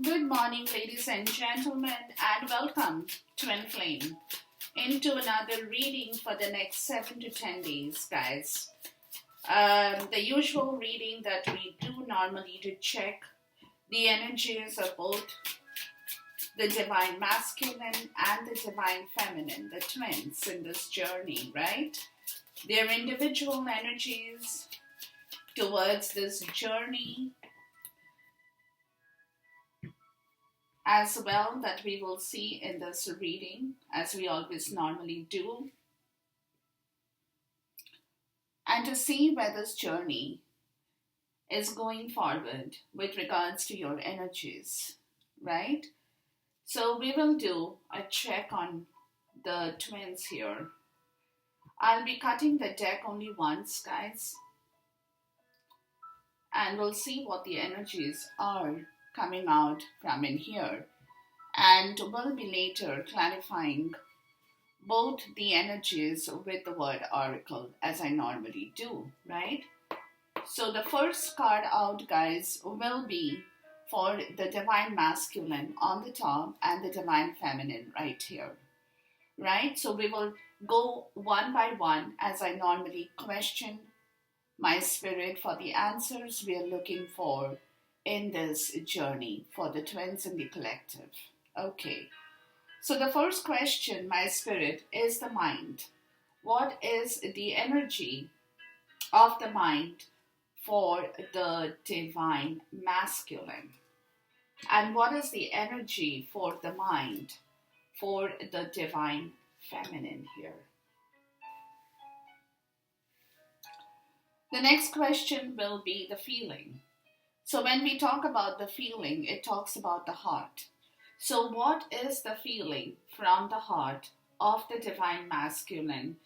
Good morning, ladies and gentlemen, and welcome to Inflame into another reading for the next 7 to 10 days, guys. The usual reading that we do normally to check the energies of both the divine masculine and the divine feminine, the twins in this journey, right? Their individual energies towards this journey as well that we will see in this reading, as we always normally do, and to see where this journey is going forward with regards to your energies, right? So we will do a check on the twins here. I'll be cutting the deck only once, guys, and we'll see what the energies are coming out from in here. And we'll be later clarifying both the energies with the word oracle as I normally do, right? So the first card out, guys, will be for the divine masculine on the top and the divine feminine right here, right? So we will go one by one as I normally question my spirit for the answers we are looking for in this journey for the twins in the collective. Okay, so the first question, my spirit, is the mind. What is the energy of the mind for the divine masculine? And what is the energy for the mind for the divine feminine here? The next question will be the feeling. So when we talk about the feeling, it talks about the heart. So what is the feeling from the heart of the divine masculine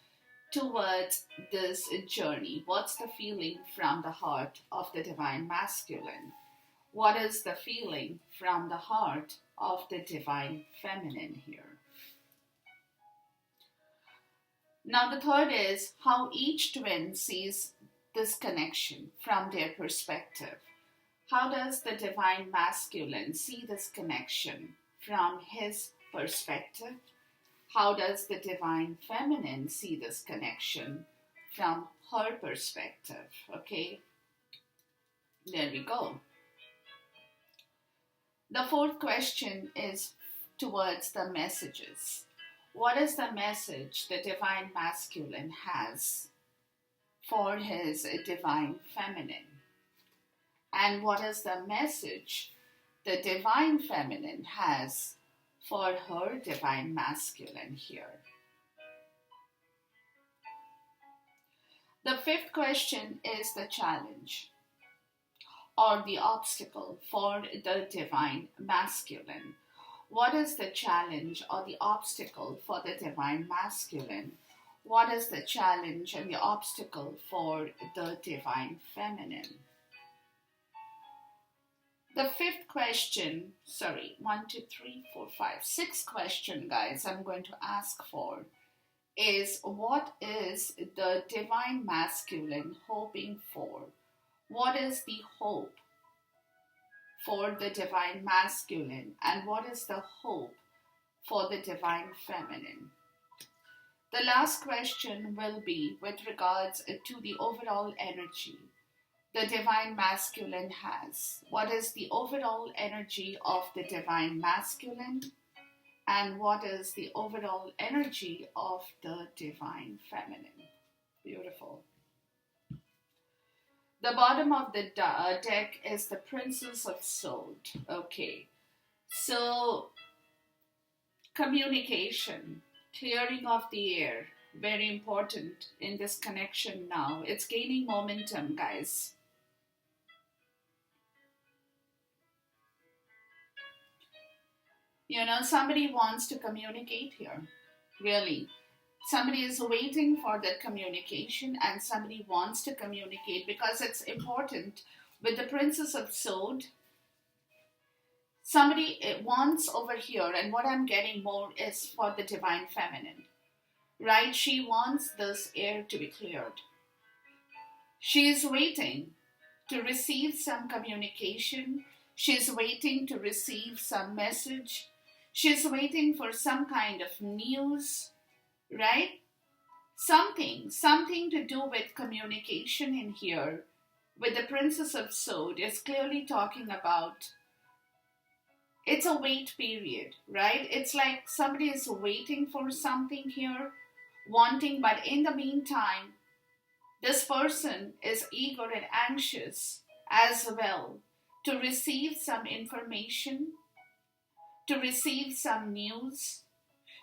towards this journey? What's the feeling from the heart of the divine masculine? What is the feeling from the heart of the divine feminine here? Now the third is how each twin sees this connection from their perspective. How does the divine masculine see this connection from his perspective? How does the divine feminine see this connection from her perspective? Okay, there we go. The fourth question is towards the messages. What is the message the divine masculine has for his divine feminine? And what is the message the divine feminine has for her divine masculine here? The fifth question is the challenge or the obstacle for the divine masculine. What is the challenge or the obstacle for the divine masculine? What is the challenge and the obstacle for the divine feminine? The fifth question, sixth question, guys, I'm going to ask for is what is the divine masculine hoping for? What is the hope for the divine masculine? And what is the hope for the divine feminine? The last question will be with regards to the overall energy the divine masculine has. What is the overall energy of the divine masculine? And what is the overall energy of the divine feminine? Beautiful. The bottom of the deck is the Princess of Swords. Okay, so communication, clearing of the air, very important in this connection now. It's gaining momentum, guys. You know, somebody wants to communicate here, really. Somebody is waiting for that communication and somebody wants to communicate because it's important. With the Princess of Swords, somebody wants over here, and what I'm getting more is for the divine feminine, right? She wants this air to be cleared. She is waiting to receive some communication. She's waiting to receive some message. She's waiting for some kind of news, right? Something to do with communication in here with the Princess of Swords is clearly talking about it's a wait period, right? It's like somebody is waiting for something here, wanting, but in the meantime, this person is eager and anxious as well to receive some information, to receive some news,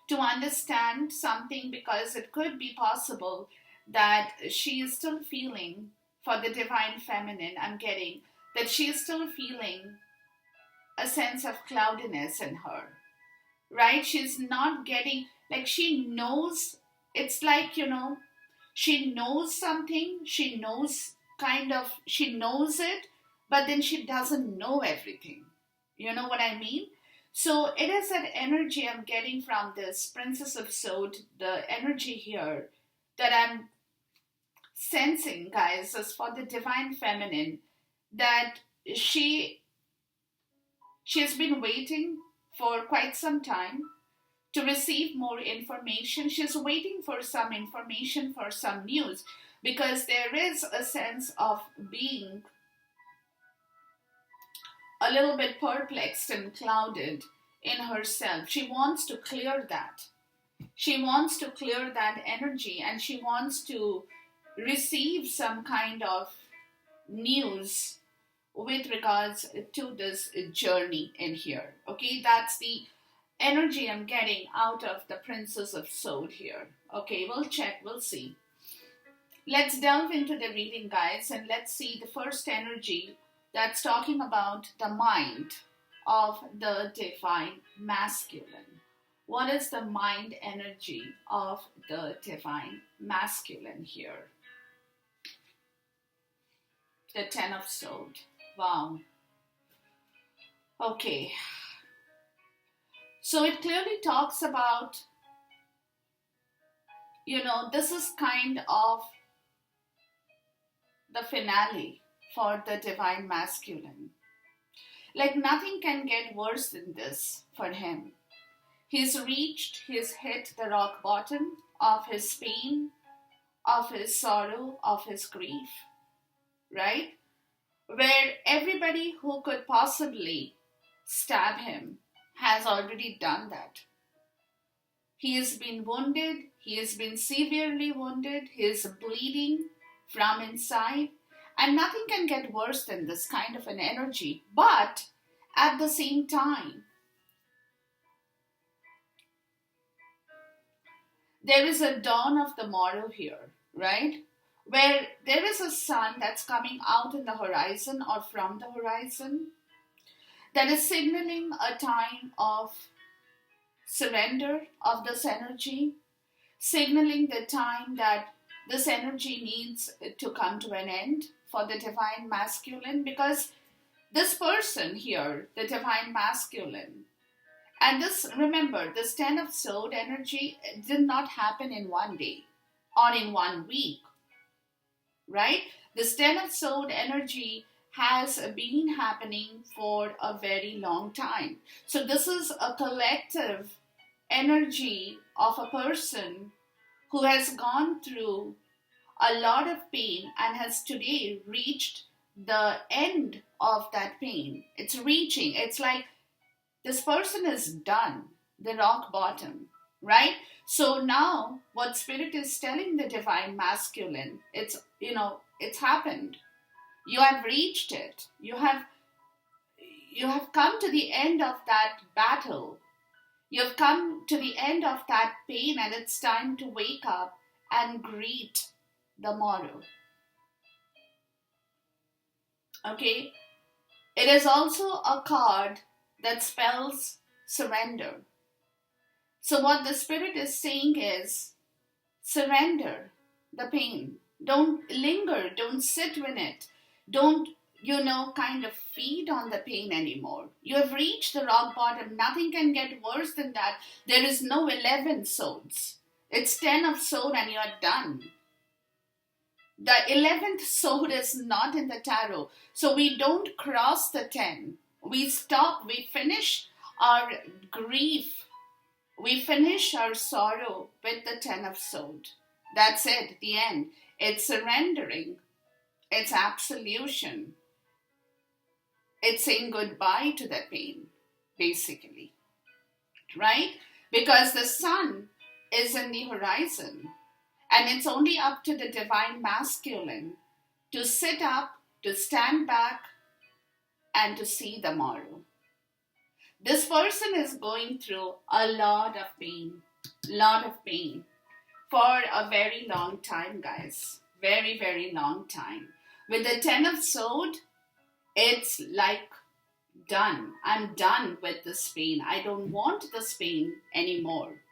to understand something, because it could be possible that she is still feeling for the divine feminine. I'm getting that she is still feeling a sense of cloudiness in her, right? She's not getting, like, she knows, it's like, she knows something, she knows it, but then she doesn't know everything. You know what I mean? So it is that energy I'm getting from this Princess of Swords, the energy here that I'm sensing, guys, is for the divine feminine, that she has been waiting for quite some time to receive more information. She's waiting for some information, for some news, because there is a sense of being a little bit perplexed and clouded in herself. She wants to clear that. She wants to clear that energy, and she wants to receive some kind of news with regards to this journey in here. Okay, that's the energy I'm getting out of the Princess of Swords here. Okay, we'll check, we'll see. Let's delve into the reading, guys, and let's see the first energy that's talking about the mind of the divine masculine. What is the mind energy of the divine masculine here? The Ten of Swords. Wow. Okay. So it clearly talks about, this is kind of the finale for the divine masculine. Like, nothing can get worse than this for him. He's hit the rock bottom of his pain, of his sorrow, of his grief, right? Where everybody who could possibly stab him has already done that. He has been wounded, he has been severely wounded, he is bleeding from inside, and nothing can get worse than this kind of an energy. But at the same time, there is a dawn of the morrow here, right? Where there is a sun that's coming out in the horizon or from the horizon that is signaling a time of surrender of this energy, signaling the time that this energy needs to come to an end for the divine masculine, because this person here, the divine masculine, and this, remember, this Ten of Swords energy did not happen in one day or in 1 week, right? This Ten of Swords energy has been happening for a very long time. So this is a collective energy of a person who has gone through a lot of pain and has today reached the end of that pain. It's like this person is done, the rock bottom, right? So now what Spirit is telling the divine masculine, it's happened. You have reached it. You have come to the end of that battle. You've come to the end of that pain, and it's time to wake up and greet the morrow. Okay? It is also a card that spells surrender. So what the Spirit is saying is, surrender the pain. Don't linger. Don't sit with it. Don't, kind of feed on the pain anymore. You have reached the rock bottom. Nothing can get worse than that. There is no 11 swords. It's 10 of swords and you're done. The 11th sword is not in the tarot. So we don't cross the 10. We stop, we finish our grief, we finish our sorrow with the Ten of Swords. That's it, the end. It's surrendering, it's absolution, it's saying goodbye to the pain, basically, right? Because the sun is in the horizon, and it's only up to the divine masculine to sit up, to stand back, and to see the morrow. This person is going through a lot of pain for a very long time, guys. Very, very long time. With the Ten of Swords, it's like done. I'm done with this pain. I don't want this pain anymore.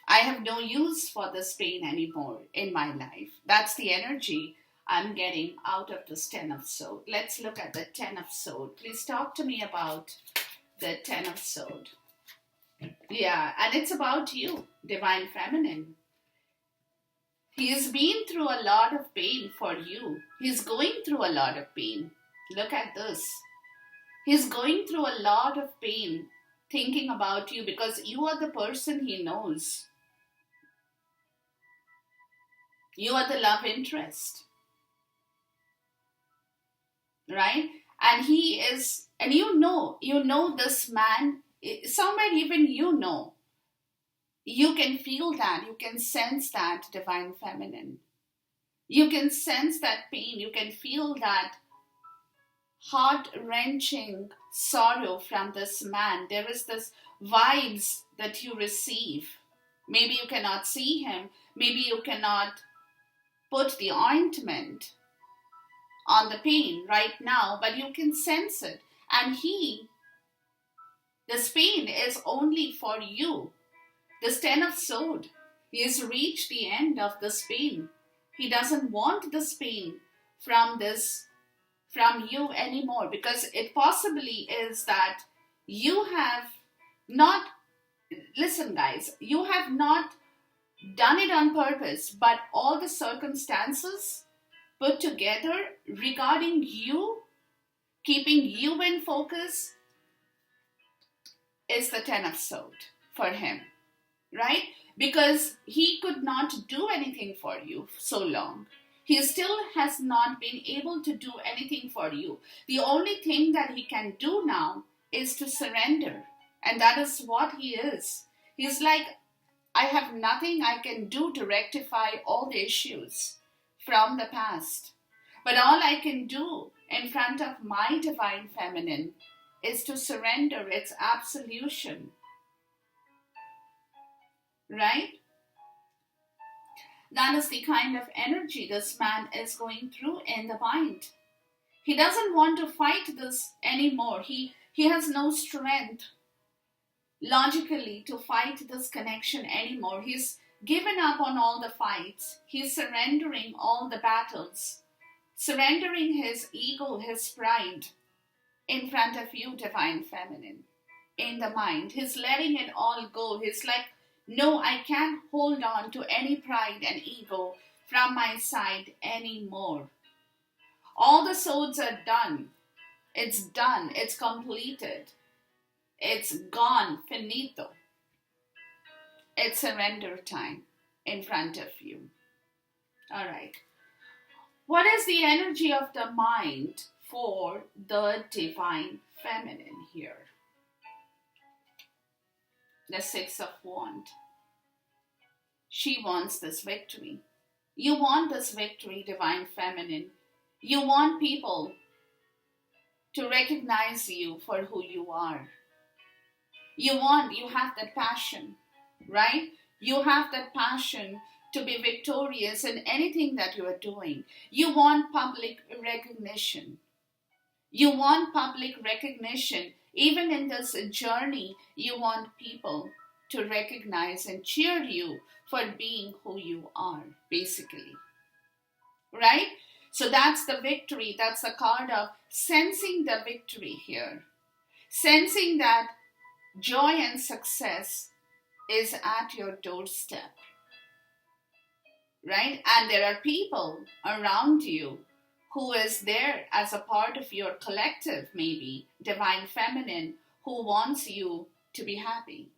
I have no use for this pain anymore in my life. That's the energy I'm getting out of this Ten of Swords. Let's look at the Ten of Swords. Please talk to me about the Ten of Swords. Yeah, and it's about you, Divine Feminine. He's been through a lot of pain for you. He's going through a lot of pain. Look at this. He's going through a lot of pain thinking about you because you are the person he knows. You are the love interest. Right? And he is, and you know this man, somewhere even you can feel that, you can sense that, Divine Feminine. You can sense that pain, you can feel that heart-wrenching sorrow from this man. There is this vibes that you receive. Maybe you cannot see him, maybe you cannot put the ointment on the pain right now, but you can sense it. And this pain is only for you. This Ten of Swords, he has reached the end of this pain. He doesn't want this pain from you anymore, because it possibly is that you have not, listen guys, you have not done it on purpose, but all the circumstances put together regarding you, keeping you in focus, is the Ten of Swords for him, right? Because he could not do anything for you so long. He still has not been able to do anything for you. The only thing that he can do now is to surrender. And that is what he is. He's like, I have nothing I can do to rectify all the issues from the past. But all I can do in front of my Divine Feminine is to surrender. It's absolution. Right? That is the kind of energy this man is going through in the mind. He doesn't want to fight this anymore. He has no strength logically to fight this connection anymore. He's given up on all the fights. He's surrendering all the battles, surrendering his ego, his pride in front of you, Divine Feminine, in the mind. He's letting it all go. He's like, no, I can't hold on to any pride and ego from my side anymore. All the swords are done. It's done. It's completed. It's gone. Finito. It's surrender time in front of you. All right. What is the energy of the mind for the Divine Feminine here? The Six of Wands. She wants this victory. You want this victory, Divine Feminine. You want people to recognize you for who you are. You have that passion, right? You have that passion to be victorious in anything that you are doing. You want public recognition. You want public recognition. Even in this journey, you want people to recognize and cheer you for being who you are, basically. Right? So that's the victory. That's the card of sensing the victory here. Sensing that joy and success is at your doorstep. Right? And there are people around you who is there as a part of your collective, maybe divine feminine, who wants you to be happy,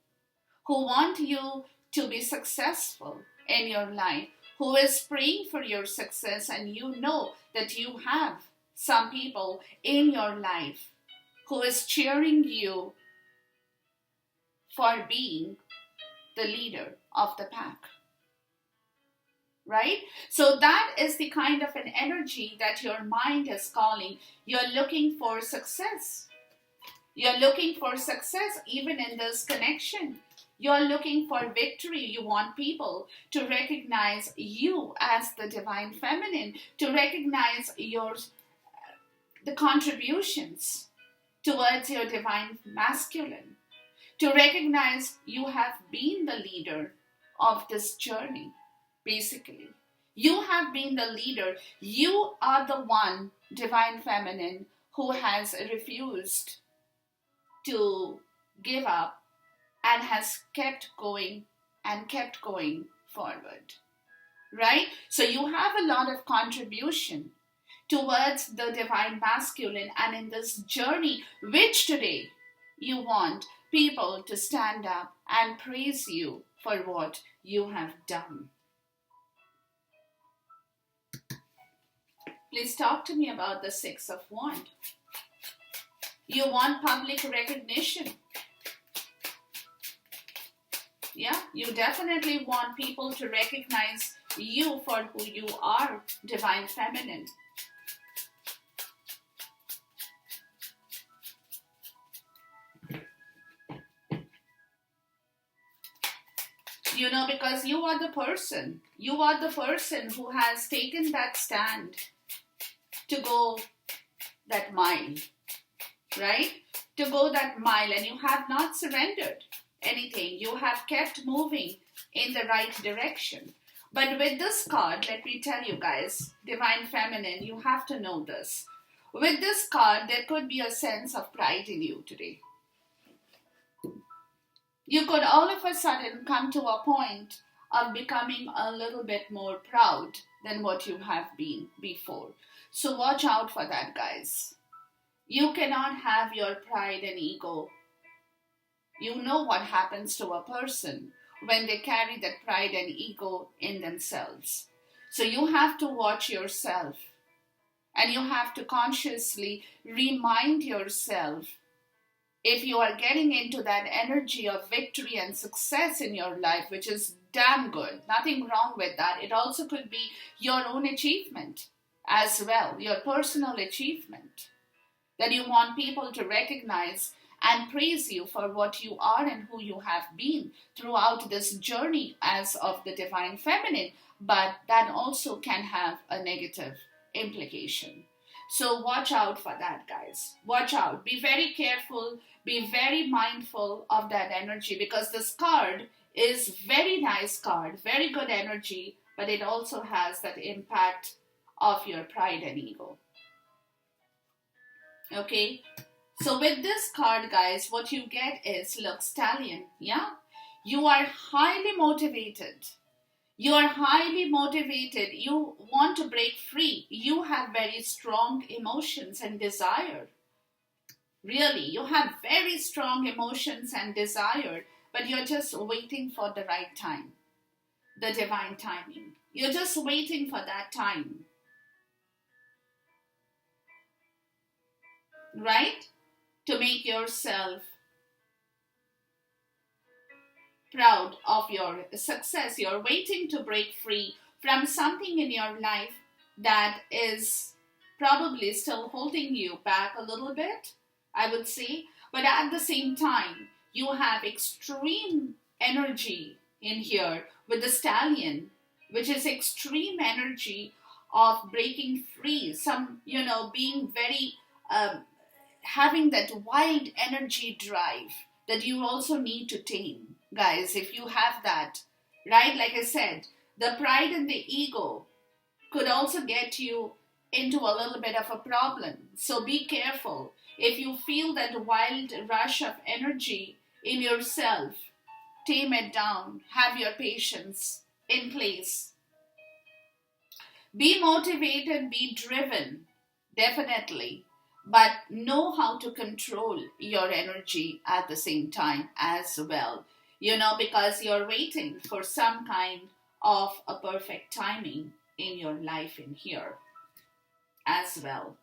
who want you to be successful in your life, who is praying for your success, and you know that you have some people in your life who is cheering you for being the leader of the pack. Right? So that is the kind of an energy that your mind is calling. You're looking for success. You're looking for success even in this connection. You're looking for victory. You want people to recognize you as the divine feminine, to recognize the contributions towards your divine masculine, to recognize you have been the leader of this journey. Basically, you have been the leader. You are the one, divine feminine, who has refused to give up and has kept going and kept going forward. Right? So you have a lot of contribution towards the divine masculine, and in this journey, which today you want people to stand up and praise you for what you have done. Please talk to me about the Six of Wands. You want public recognition. Yeah, you definitely want people to recognize you for who you are, divine feminine. You know, because you are the person who has taken that stand to go that mile, right? To go that mile, and you have not surrendered anything. You have kept moving in the right direction. But with this card, let me tell you guys, divine feminine, you have to know this. With this card, there could be a sense of pride in you today. You could all of a sudden come to a point of becoming a little bit more proud than what you have been before. So watch out for that, guys. You cannot have your pride and ego. You know what happens to a person when they carry that pride and ego in themselves. So you have to watch yourself, and you have to consciously remind yourself, if you are getting into that energy of victory and success in your life, which is damn good, nothing wrong with that. It also could be your own achievement as well, your personal achievement, that you want people to recognize and praise you for what you are and who you have been throughout this journey as of the divine feminine. But that also can have a negative implication. So watch out for that, guys. Watch out. Be very careful. Be very mindful of that energy, because this card is very nice card, very good energy, but it also has that impact of your pride and ego. Okay? So with this card, guys, what you get is, look, stallion, yeah? You are highly motivated. You are highly motivated. You want to break free. You have very strong emotions and desire. Really, you have very strong emotions and desire, but you're just waiting for the right time, the divine timing. You're just waiting for that time. Right? To make yourself proud of your success. You're waiting to break free from something in your life that is probably still holding you back a little bit, I would say. But at the same time, you have extreme energy in here with the stallion, which is extreme energy of breaking free. Some, being very, having that wild energy drive that you also need to tame. Guys, if you have that, right? Like I said, the pride and the ego could also get you into a little bit of a problem. So be careful. If you feel that wild rush of energy in yourself, tame it down. Have your patience in place. Be motivated, be driven. definitely. But know how to control your energy at the same time as well. Because you're waiting for some kind of a perfect timing in your life in here as well.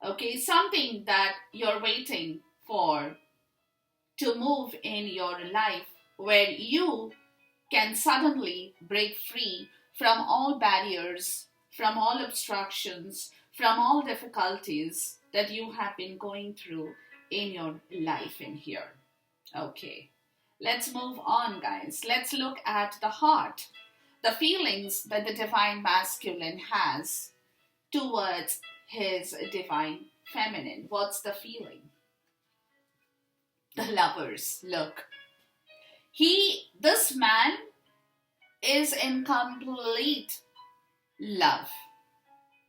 Okay, something that you're waiting for to move in your life where you can suddenly break free from all barriers, from all obstructions, from all difficulties that you have been going through in your life in here. Okay, let's move on, guys. Let's look at the heart, the feelings that the divine masculine has towards his divine feminine. What's the feeling? The lovers. Look, this man is in complete love.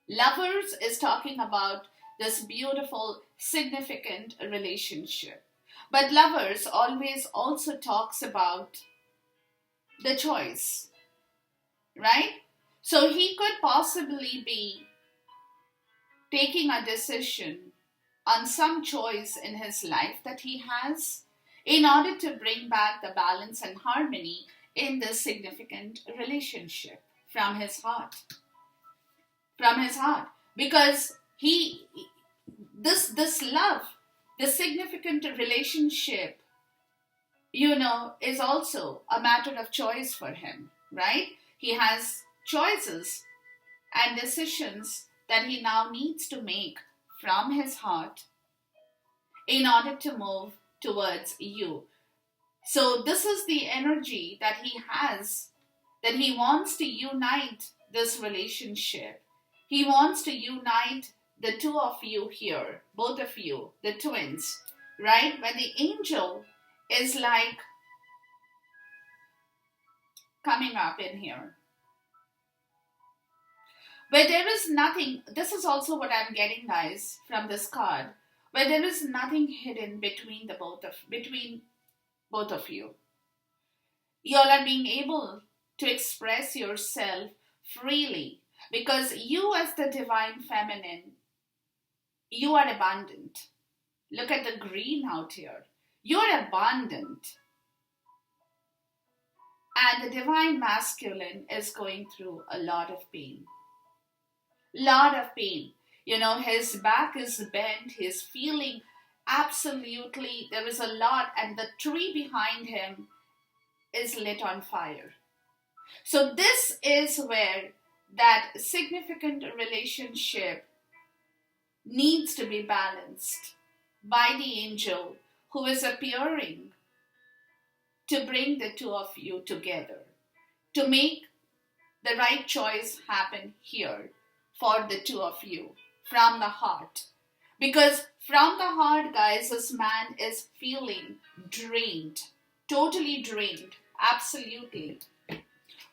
Lovers is talking about this beautiful, significant relationship. But lovers always also talks about the choice, right? So he could possibly be taking a decision on some choice in his life that he has in order to bring back the balance and harmony in this significant relationship from his heart. From his heart. Because this love, this significant relationship, is also a matter of choice for him, right? He has choices and decisions that he now needs to make from his heart in order to move towards you. So this is the energy that he has, that he wants to unite this relationship. He wants to unite the two of you here, both of you, the twins, right? When the angel is like coming up in here. Where there is nothing, this is also what I'm getting, guys, from this card, where there is nothing hidden between both of you. You all are being able to express yourself freely because you, as the divine feminine, you are abundant. Look at the green out here. You're abundant. And the divine masculine is going through a lot of pain. Lot of pain. His back is bent. He's feeling absolutely, there is a lot, and the tree behind him is lit on fire. So this is where that significant relationship needs to be balanced by the angel who is appearing to bring the two of you together, to make the right choice happen here for the two of you from the heart. Because from the heart, guys, this man is feeling drained, totally drained, absolutely.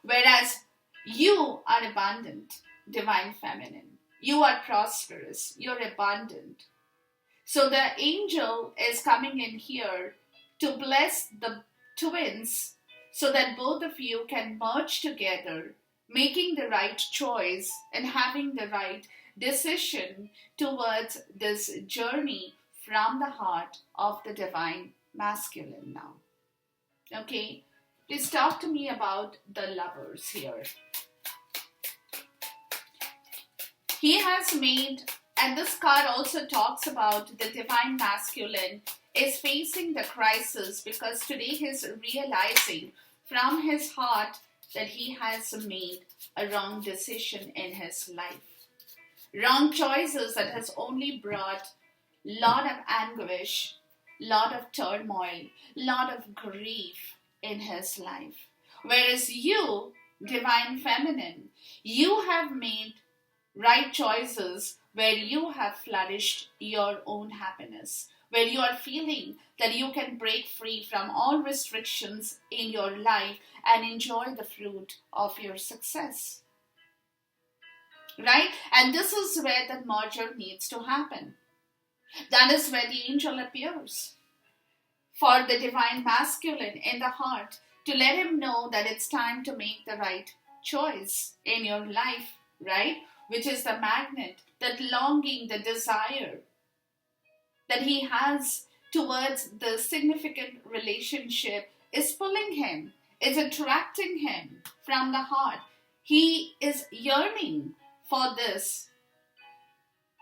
Whereas you are abundant, divine feminine. You are prosperous, you're abundant. So the angel is coming in here to bless the twins so that both of you can merge together, making the right choice and having the right decision towards this journey from the heart of the divine masculine now. Okay, please talk to me about the lovers here. He has made, and this card also talks about the divine masculine is facing the crisis because today he's realizing from his heart that he has made a wrong decision in his life. Wrong choices that has only brought lot of anguish, lot of turmoil, lot of grief in his life. Whereas you, divine feminine, you have made right choices where you have flourished your own happiness, where you are feeling that you can break free from all restrictions in your life and enjoy the fruit of your success. Right? And this is where the merger needs to happen. That is where the angel appears for the divine masculine in the heart to let him know that it's time to make the right choice in your life, right? Which is the magnet, that longing, the desire that he has towards the significant relationship is pulling him, is attracting him from the heart. He is yearning for this.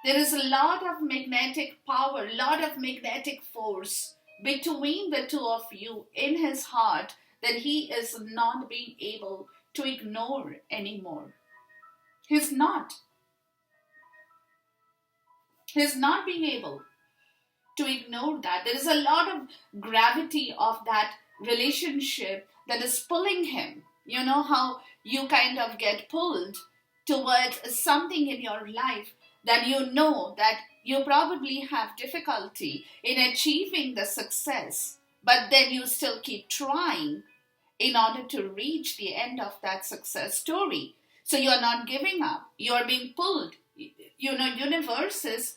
There is a lot of magnetic power, a lot of magnetic force between the two of you in his heart that he is not being able to ignore anymore. He's not. He's not being able to ignore that. There is a lot of gravity of that relationship that is pulling him. You know how you kind of get pulled towards something in your life that you know that you probably have difficulty in achieving the success, but then you still keep trying in order to reach the end of that success story. So you're not giving up. You're being pulled. You know, universe is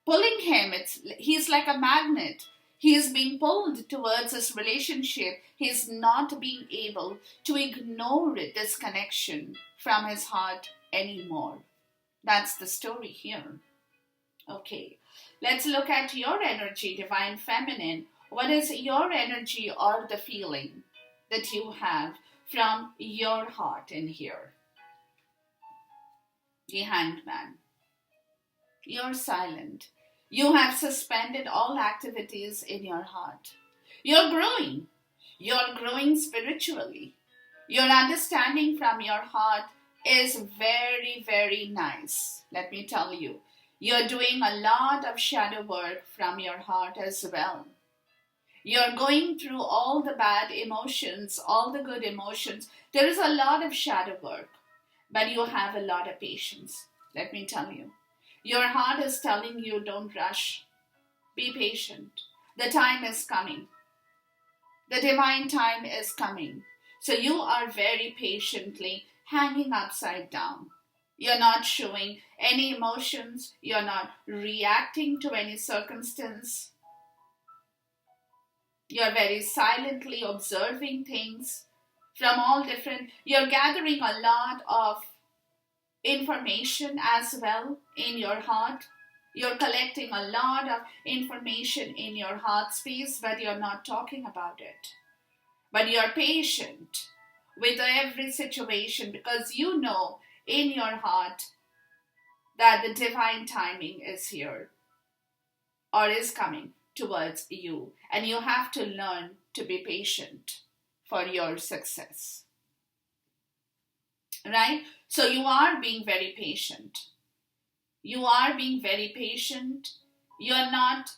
pulling him. He's like a magnet. He is being pulled towards this relationship. He's not being able to ignore this connection from his heart anymore. That's the story here. Okay, let's look at your energy, Divine Feminine. What is your energy or the feeling that you have from your heart in here? The Hanged Man. You're silent. You have suspended all activities in your heart. You're growing. You're growing spiritually. Your understanding from your heart is very, very nice. Let me tell you. You're doing a lot of shadow work from your heart as well. You're going through all the bad emotions, all the good emotions. There is a lot of shadow work, but you have a lot of patience. Let me tell you. Your heart is telling you, don't rush. Be patient. The time is coming. The divine time is coming. So you are very patiently hanging upside down. You're not showing any emotions. You're not reacting to any circumstance. You're very silently observing things from all different. You're gathering a lot of information as well in your heart. You're collecting a lot of information in your heart space, but you're not talking about it. But you're patient with every situation because you know in your heart that the divine timing is here or is coming towards you, and you have to learn to be patient for your success. Right? So you are being very patient. You are being very patient. You're not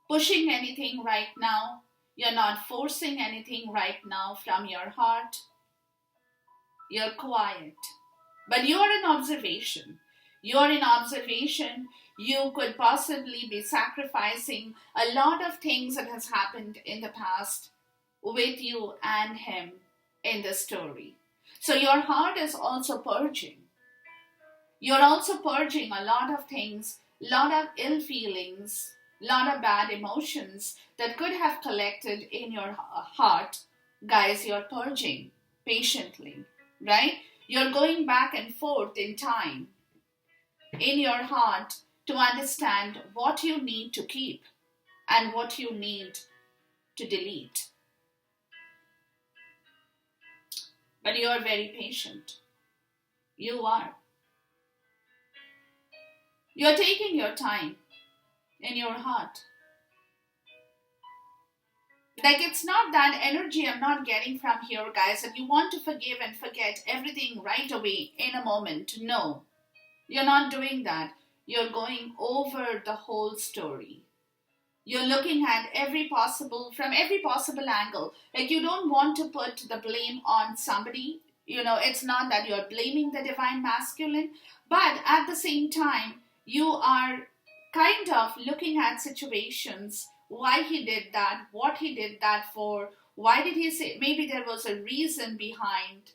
pushing anything right now. You're not forcing anything right now from your heart. You're quiet. But you're in observation. You're in observation. You could possibly be sacrificing a lot of things that has happened in the past with you and him in the story. So your heart is also purging. You're also purging a lot of things, a lot of ill feelings, a lot of bad emotions that could have collected in your heart. Guys, you're purging patiently, right? You're going back and forth in time in your heart to understand what you need to keep and what you need to delete. But you are very patient. You are. You're taking your time in your heart. Like, it's not that energy I'm not getting from here, guys, that you want to forgive and forget everything right away in a moment. No, you're not doing that. You're going over the whole story. You're looking at from every possible angle. Like, you don't want to put the blame on somebody. You know, it's not that you're blaming the divine masculine, but at the same time, you are kind of looking at situations, why he did that, what he did that for, why did he say, maybe there was a reason behind,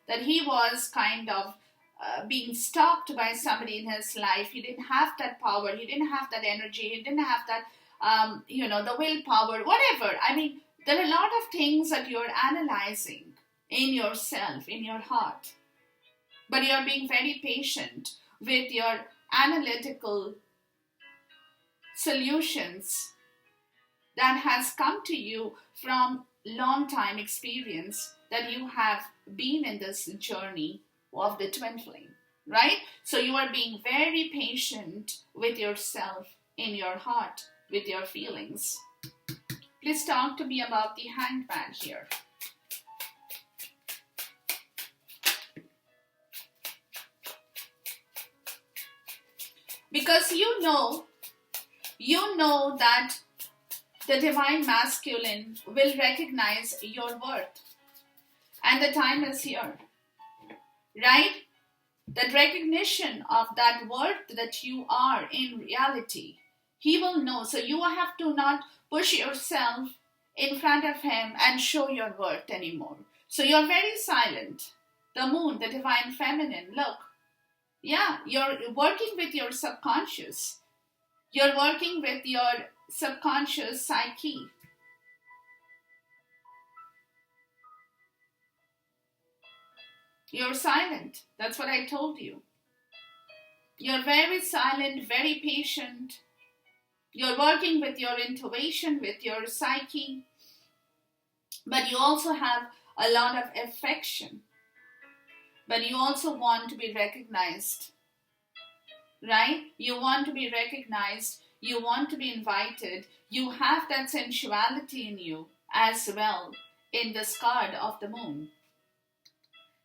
that he was kind of being stalked by somebody in his life. He didn't have that power, he didn't have that energy, he didn't have that, the willpower, whatever. I mean, there are a lot of things that you're analyzing in yourself, in your heart. But you're being very patient with your analytical solutions that has come to you from long time experience that you have been in this journey of the twin flame, right? So you are being very patient with yourself in your heart, with your feelings. Please talk to me about the Hanged Man here. Because you know that the divine masculine will recognize your worth. And the time is here, right? That recognition of that worth that you are in reality, he will know. So you have to not push yourself in front of him and show your worth anymore. So you're very silent. The moon, the divine feminine, look. Yeah, you're working with your subconscious. You're working with your subconscious psyche. You're silent. That's what I told you. You're very silent, very patient. You're working with your intuition, with your psyche. But you also have a lot of affection. But you also want to be recognized. Right? You want to be recognized. You want to be invited. You have that sensuality in you as well in this card of the moon.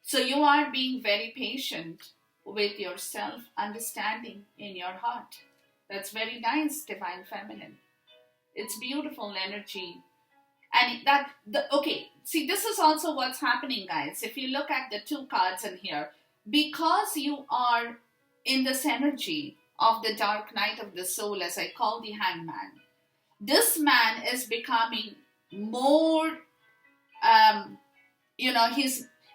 So you are being very patient with your self-understanding in your heart. That's very nice, divine feminine. It's beautiful energy. And see, this is also what's happening, guys. If you look at the two cards in here, because you are in this energy of the dark night of the soul, as I call the hangman, this man is becoming more,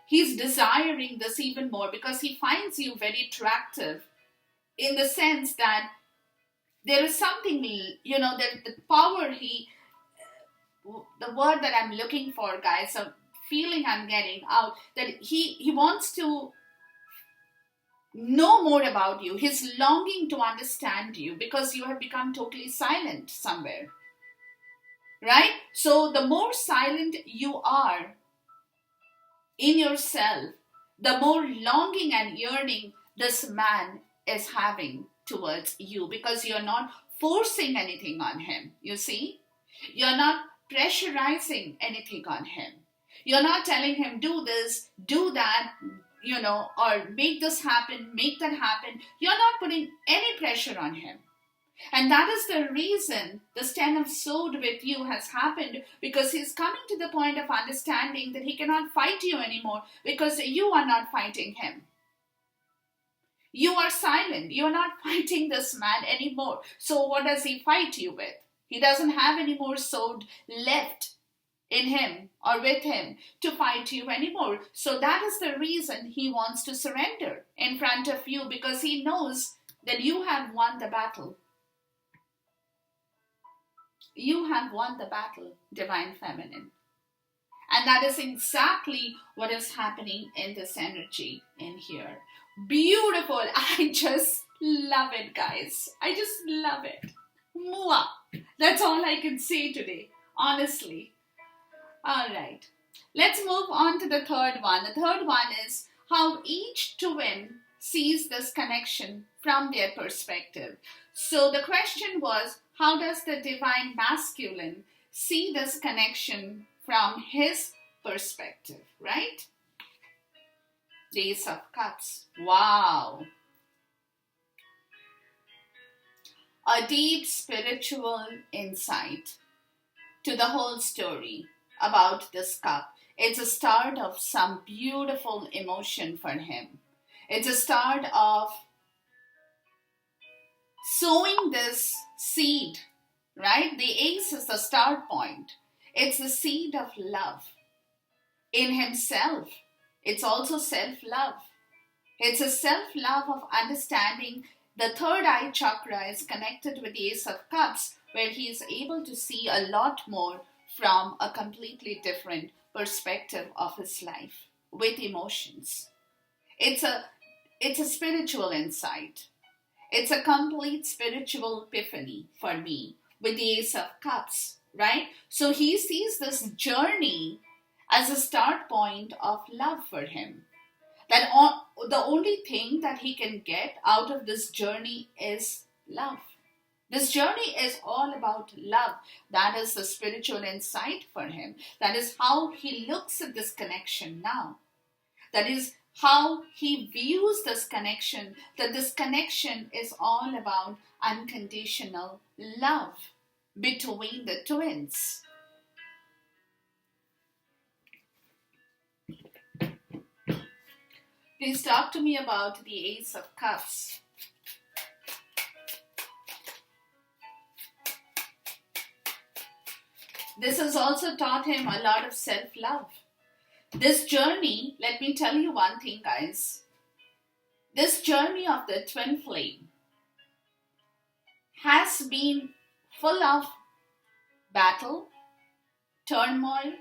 he's desiring this even more because he finds you very attractive in the sense that there is something, that the power the word that I'm looking for, guys, a feeling I'm getting out, that he wants to know more about you. He's longing to understand you because you have become totally silent somewhere, right? So the more silent you are in yourself, the more longing and yearning this man is having towards you because you're not forcing anything on him, you see? You're not pressurizing anything on him. You're not telling him, do this, do that, or make this happen, make that happen. You're not putting any pressure on him. And that is the reason the Ten of Swords with you has happened, because he's coming to the point of understanding that he cannot fight you anymore because you are not fighting him. You are silent. You are not fighting this man anymore. So what does he fight you with? He doesn't have any more sword left in him or with him to fight you anymore. So that is the reason he wants to surrender in front of you, because he knows that you have won the battle. You have won the battle, divine feminine. And that is exactly what is happening in this energy in here. Beautiful. I just love it, guys. I just love it. Mwah. That's all I can say today, honestly. All right. Let's move on to the third one. The third one is how each twin sees this connection from their perspective. So the question was, how does the divine masculine see this connection from his perspective, right? The Ace of Cups. Wow. A deep spiritual insight to the whole story about this cup. It's a start of some beautiful emotion for him. It's a start of sowing this seed, right? The ace is the start point. It's the seed of love in himself. It's also self-love. It's a self-love of understanding. The third eye chakra is connected with the Ace of Cups, where he is able to see a lot more from a completely different perspective of his life with emotions. It's a it's a spiritual insight. It's a complete spiritual epiphany for me with the Ace of Cups, right? So he sees this journey as a start point of love for him. The only thing that he can get out of this journey is love. This journey is all about love. That is the spiritual insight for him. That is how he looks at this connection now. That is how he views this connection, that this connection is all about unconditional love between the twins. Please talk to me about the Ace of Cups. This has also taught him a lot of self-love. This journey, let me tell you one thing, guys. This journey of the twin flame has been full of battle, turmoil,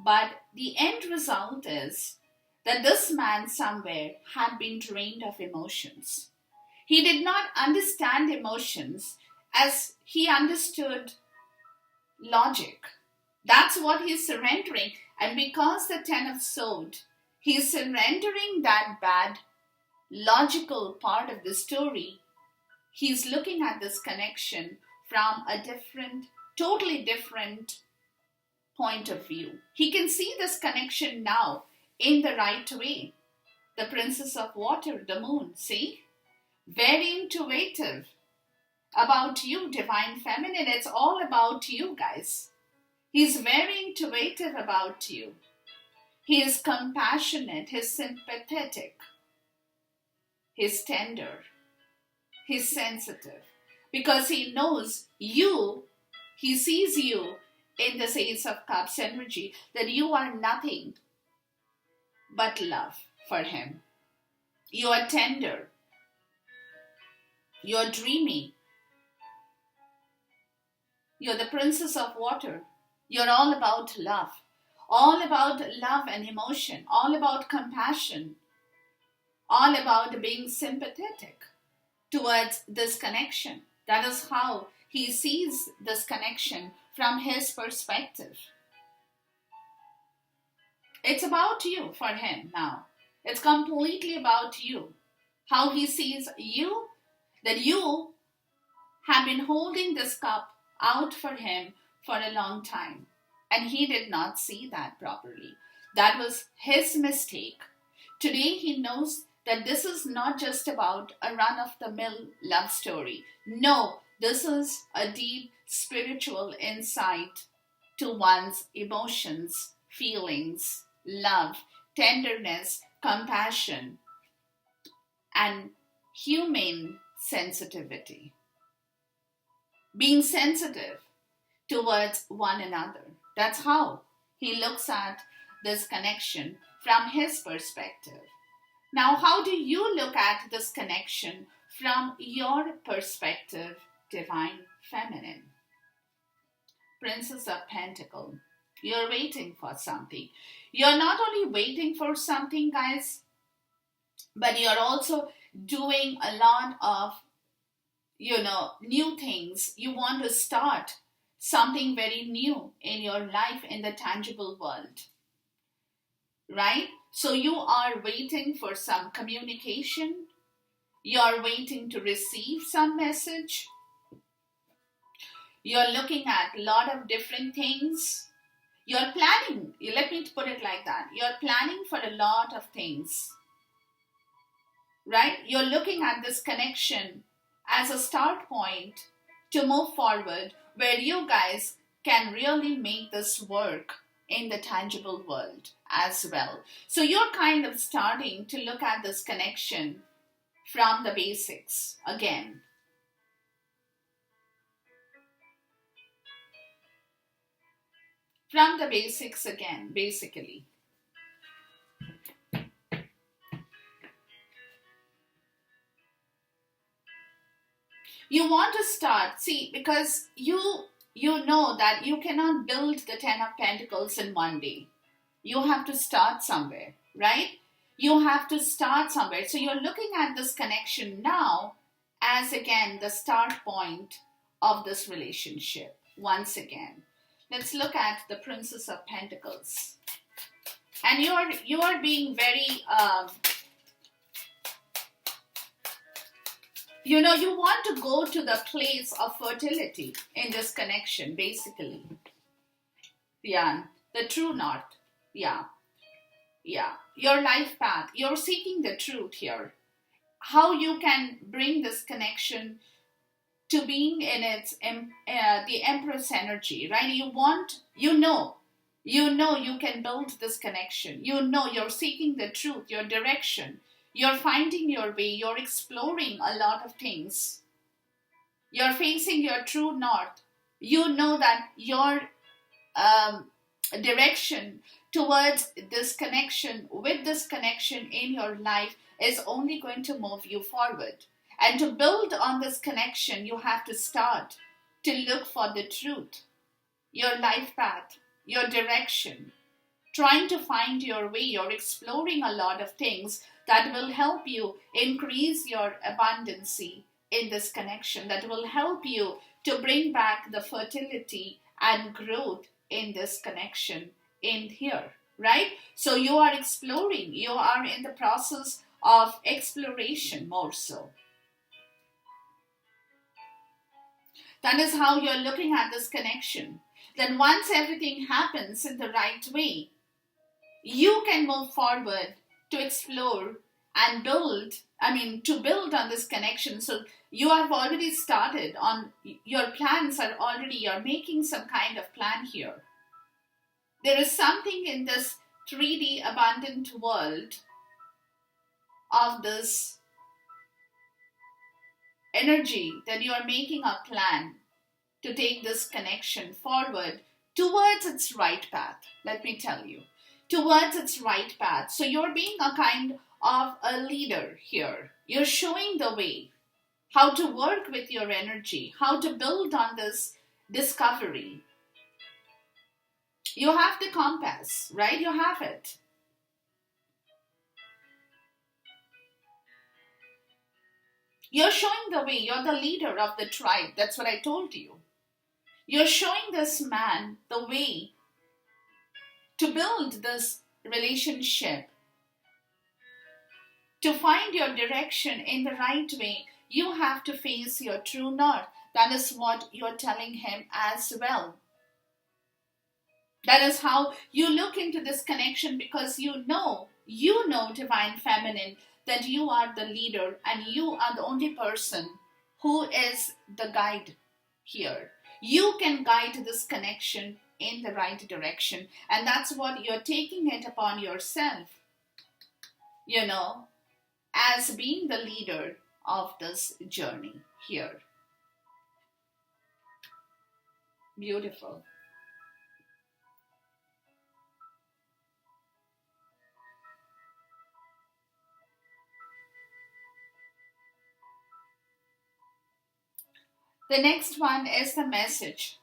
but the end result is that this man somewhere had been drained of emotions. He did not understand emotions as he understood logic. That's what he's surrendering. And because the Ten of Swords, he's surrendering that bad logical part of the story. He's looking at this connection from a totally different point of view. He can see this connection now in the right way. The Princess of Water, the moon, see? Very intuitive about you, Divine Feminine. It's all about you, guys. He's very intuitive about you. He is compassionate, he's sympathetic, he's tender, he's sensitive. Because he knows you, he sees you in the Ace of Cups energy, that you are nothing but love for him. You are tender, you are dreamy, you're the Princess of Water. You're all about love and emotion, all about compassion, all about being sympathetic towards this connection. That is how he sees this connection from his perspective. It's about you for him now. It's completely about you. How he sees you, that you have been holding this cup out for him for a long time. And he did not see that properly. That was his mistake. Today he knows that this is not just about a run-of-the-mill love story. No, this is a deep spiritual insight to one's emotions, feelings, love, tenderness, compassion, and humane sensitivity. Being sensitive towards one another. That's how he looks at this connection from his perspective. Now, how do you look at this connection from your perspective, Divine Feminine? Princess of Pentacles. You're waiting for something. You're not only waiting for something, guys, but you're also doing a lot of, new things. You want to start something very new in your life in the tangible world, right? So you are waiting for some communication. You're waiting to receive some message. You're looking at a lot of different things. You're planning, let me put it like that. You're planning for a lot of things, right? You're looking at this connection as a start point to move forward, where you guys can really make this work in the tangible world as well. So you're kind of starting to look at this connection from the basics again. From the basics again, basically. You want to start, see, because you you know that you cannot build the Ten of Pentacles in one day. You have to start somewhere, right? You have to start somewhere. So you're looking at this connection now as again the start point of this relationship. Once again, let's look at the Princess of Pentacles. And you are being very you want to go to the place of fertility in this connection, basically. Yeah, the true north. Yeah, yeah. Your life path. You're seeking the truth here. How you can bring this connection to being in its the Empress energy, right? You can build this connection. You're seeking the truth, your direction. You're finding your way. You're exploring a lot of things. You're facing your true north. You know that your direction towards this connection, with this connection in your life, is only going to move you forward. And to build on this connection, you have to start to look for the truth, your life path, your direction, trying to find your way. You're exploring a lot of things that will help you increase your abundancy in this connection, that will help you to bring back the fertility and growth in this connection in here, right? So you are exploring, you are in the process of exploration more so. That is how you're looking at this connection. Then once everything happens in the right way, you can move forward to explore and to build on this connection. So you have already started on, your plans are already, you're making some kind of plan here. There is something in this 3D abundant world of this energy that you are making a plan to take this connection forward towards its right path. Let me tell you, towards its right path. So you're being a kind of a leader here. You're showing the way, how to work with your energy, how to build on this discovery. You have the compass, right? You have it. You're showing the way. You're the leader of the tribe. That's what I told you. You're showing this man the way to build this relationship, to find your direction in the right way. You have to face your true north. That is what you're telling him as well. That is how you look into this connection, because you know, Divine Feminine, that you are the leader and you are the only person who is the guide here. You can guide this connection in the right direction, and that's what you're taking it upon yourself, as being the leader of this journey here. Beautiful. The next one is the message.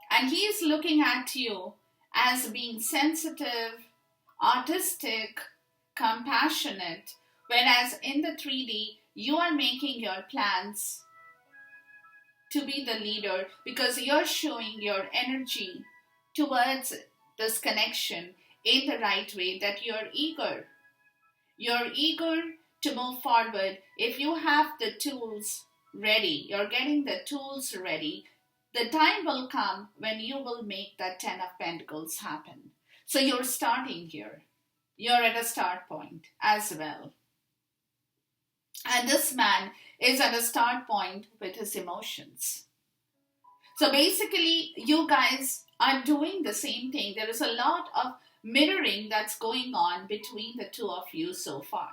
And he is looking at you as being sensitive, artistic, compassionate, whereas in the 3D, you are making your plans to be the leader, because you're showing your energy towards this connection in the right way, that you're eager. You're eager to move forward. If you have the tools ready, you're getting the tools ready, the time will come when you will make that 10 of Pentacles happen. So you're starting here. You're at a start point as well. And this man is at a start point with his emotions. So basically, you guys are doing the same thing. There is a lot of mirroring that's going on between the two of you so far.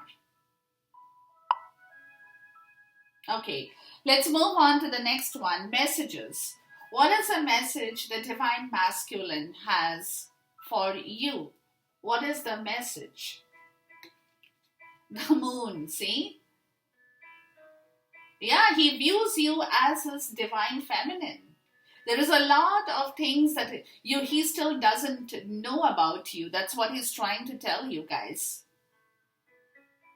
Okay, let's move on to the next one, messages. What is a message the Divine Masculine has for you? What is the message? The moon, see? Yeah, he views you as his divine feminine. There is a lot of things that he still doesn't know about you. That's what he's trying to tell you guys.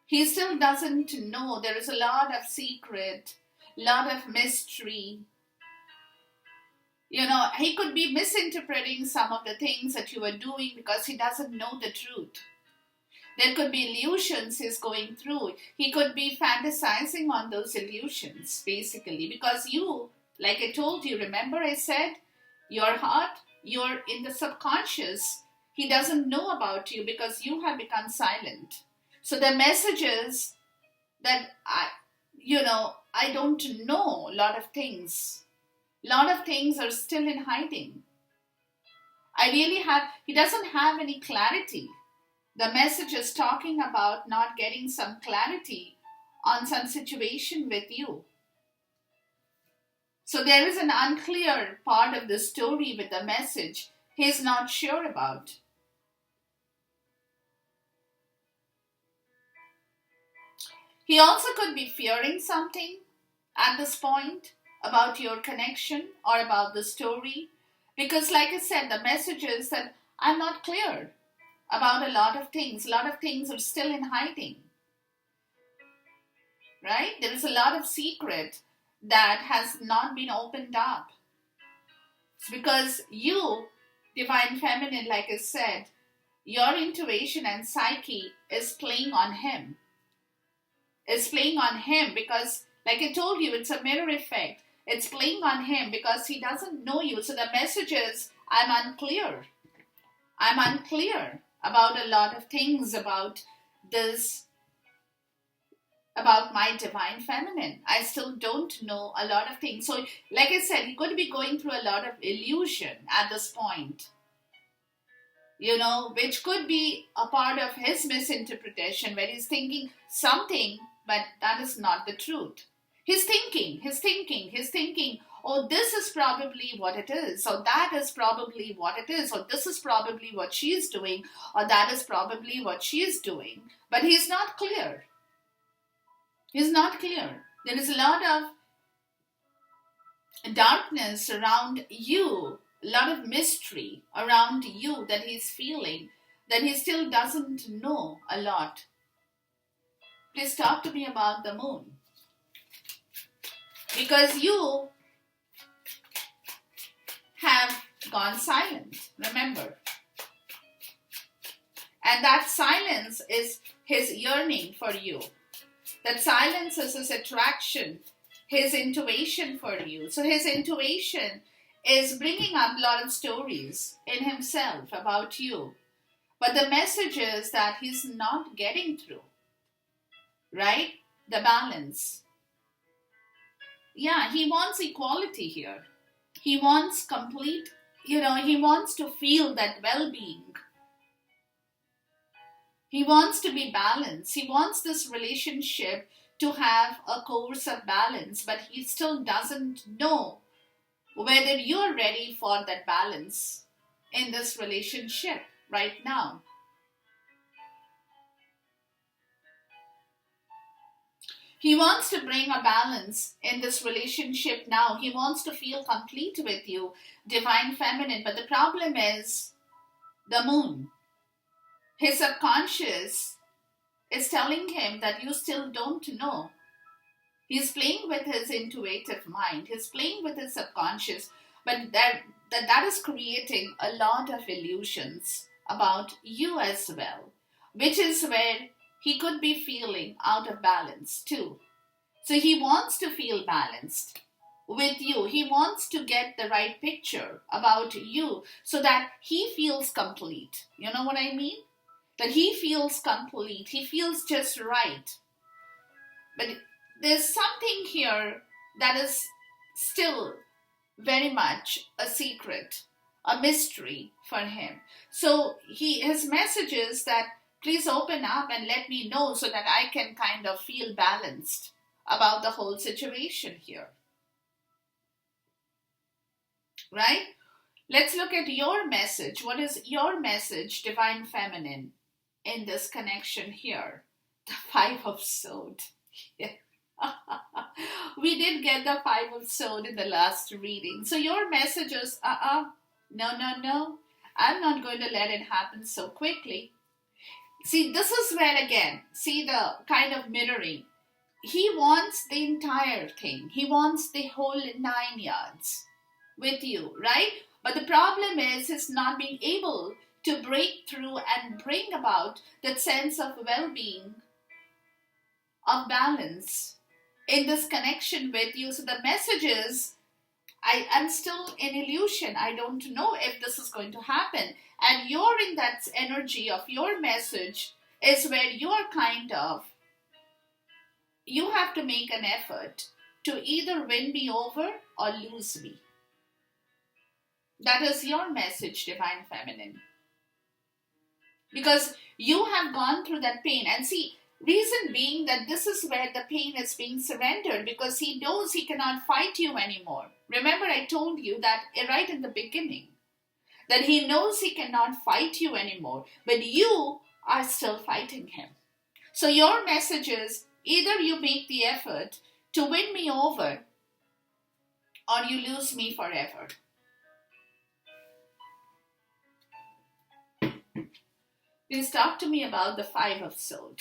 He still doesn't know. There is a lot of secret, lot of mystery. He could be misinterpreting some of the things that you are doing because he doesn't know the truth. There could be illusions he's going through. He could be fantasizing on those illusions, basically, because you, like I told you, remember I said, your heart, you're in the subconscious. He doesn't know about you because you have become silent. So the message is that I don't know a lot of things. A lot of things are still in hiding. He doesn't have any clarity. The message is talking about not getting some clarity on some situation with you. So there is an unclear part of the story with the message he's not sure about. He also could be fearing something at this point about your connection or about the story. Because like I said, the message is that I'm not clear about a lot of things. A lot of things are still in hiding. Right? There is a lot of secret that has not been opened up. It's because you, divine feminine, like I said, your intuition and psyche is playing on him. It's playing on him because, like I told you, it's a mirror effect. It's playing on him because he doesn't know you. So the message is, I'm unclear. I'm unclear about a lot of things about this, about my divine feminine. I still don't know a lot of things. So, like I said, he could be going through a lot of illusion at this point. Which could be a part of his misinterpretation where he's thinking something, but that is not the truth. He's thinking, oh, this is probably what it is, or that is probably what it is, or this is probably what she's doing, or that is probably what she's doing. But he's not clear. He's not clear. There is a lot of darkness around you, a lot of mystery around you that he's feeling, that he still doesn't know a lot. Please talk to me about the moon. Because you have gone silent, remember. And that silence is his yearning for you. That silence is his attraction, his intuition for you. So his intuition is bringing up a lot of stories in himself about you. But the message is that he's not getting through. Right? The balance. Yeah, he wants equality here. He wants complete, he wants to feel that well-being. He wants to be balanced. He wants this relationship to have a course of balance, but he still doesn't know whether you're ready for that balance in this relationship right now. He wants to bring a balance in this relationship now. He wants to feel complete with you, divine feminine. But the problem is the moon. His subconscious is telling him that you still don't know. He's playing with his intuitive mind. He's playing with his subconscious. But that is creating a lot of illusions about you as well, which is where he could be feeling out of balance too. So he wants to feel balanced with you. He wants to get the right picture about you so that he feels complete. You know what I mean? That he feels complete. He feels just right. But there's something here that is still very much a secret, a mystery for him. So his message is that please open up and let me know so that I can kind of feel balanced about the whole situation here. Right? Let's look at your message. What is your message, Divine Feminine, in this connection here? The Five of Swords. Yeah. We did get the five of sword in the last reading. So your message is, no, no, no. I'm not going to let it happen so quickly. See, this is where again, see the kind of mirroring. He wants the entire thing. He wants the whole 9 yards with you, right? But the problem is not being able to break through and bring about that sense of well-being, of balance in this connection with you. So the message is, I am still in illusion. I don't know if this is going to happen. And you're in that energy of your message is where you're kind of, you have to make an effort to either win me over or lose me. That is your message, Divine Feminine. Because you have gone through that pain. And see, reason being that this is where the pain is being surrendered, because he knows he cannot fight you anymore. Remember, I told you that right in the beginning, that he knows he cannot fight you anymore, but you are still fighting him. So your message is, either you make the effort to win me over or you lose me forever. Please talk to me about the five of sword.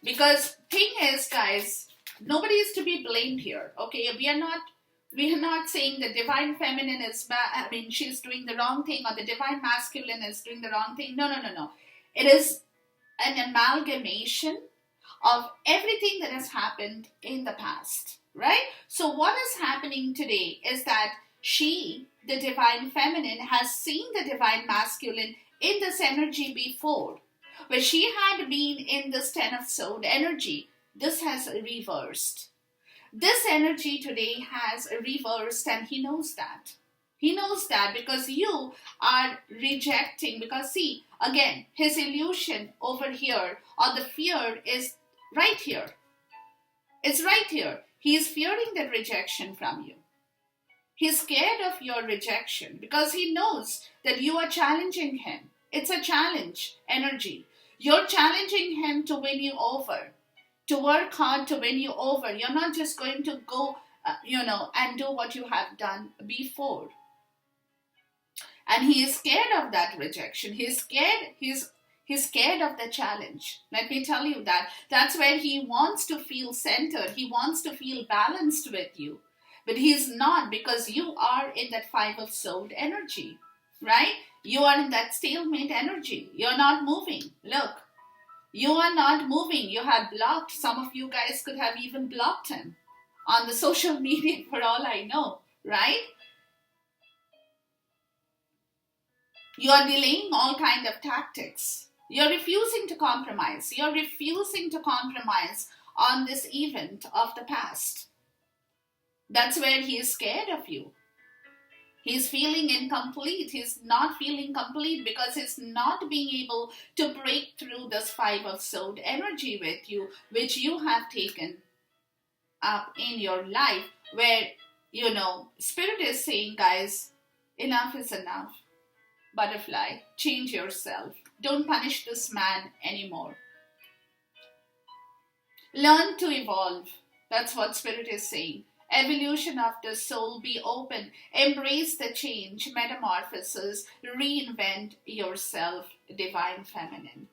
Because thing is, guys, nobody is to be blamed here. Okay, we are not saying the divine feminine is bad. I mean, she's doing the wrong thing, or the divine masculine is doing the wrong thing. No, no, no, no. It is an amalgamation of everything that has happened in the past, right? So what is happening today is that she, the divine feminine, has seen the divine masculine in this energy before. Where she had been in this 10 of sword energy, this has reversed. This energy today has reversed, and he knows that. He knows that because you are rejecting. Because see, again, his illusion over here, or the fear, is right here. It's right here. He is fearing that rejection from you. He's scared of your rejection because he knows that you are challenging him. It's a challenge energy. You're challenging him to win you over, to work hard to win you over. You're not just going to go, and do what you have done before. And he is scared of that rejection. He's scared. He's scared of the challenge. Let me tell you that. That's where he wants to feel centered. He wants to feel balanced with you. But he's not, because you are in that five of sword energy, right? You are in that stalemate energy. You're not moving. Look, you are not moving. You have blocked. Some of you guys could have even blocked him on the social media for all I know, right? You are delaying all kind of tactics. You're refusing to compromise. You're refusing to compromise on this event of the past. That's where he is scared of you. He's feeling incomplete. He's not feeling complete because he's not being able to break through this five of sword energy with you, which you have taken up in your life, where, Spirit is saying, guys, enough is enough. Butterfly, change yourself. Don't punish this man anymore. Learn to evolve. That's what Spirit is saying. Evolution of the soul, be open, embrace the change, metamorphosis, reinvent yourself, divine feminine.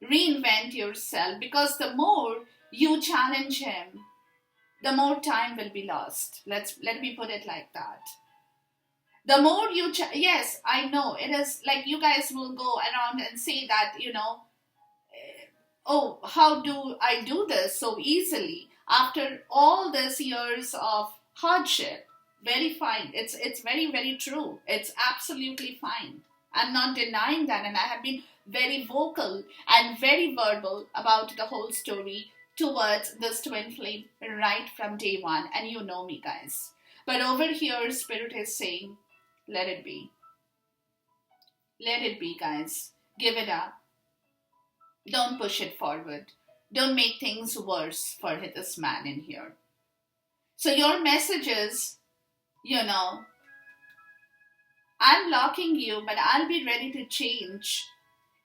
Reinvent yourself, because the more you challenge him, the more time will be lost. Let me put it like that. The more you, yes, I know, it is like you guys will go around and say that, oh, how do I do this so easily? After all these years of hardship, very fine. It's very, very true. It's absolutely fine. I'm not denying that, and I have been very vocal and very verbal about the whole story towards this twin flame right from day one, and you know me, guys. But over here, Spirit is saying, let it be. Let it be, guys. Give it up. Don't push it forward. Don't make things worse for this man in here. So your message is, I'm blocking you, but I'll be ready to change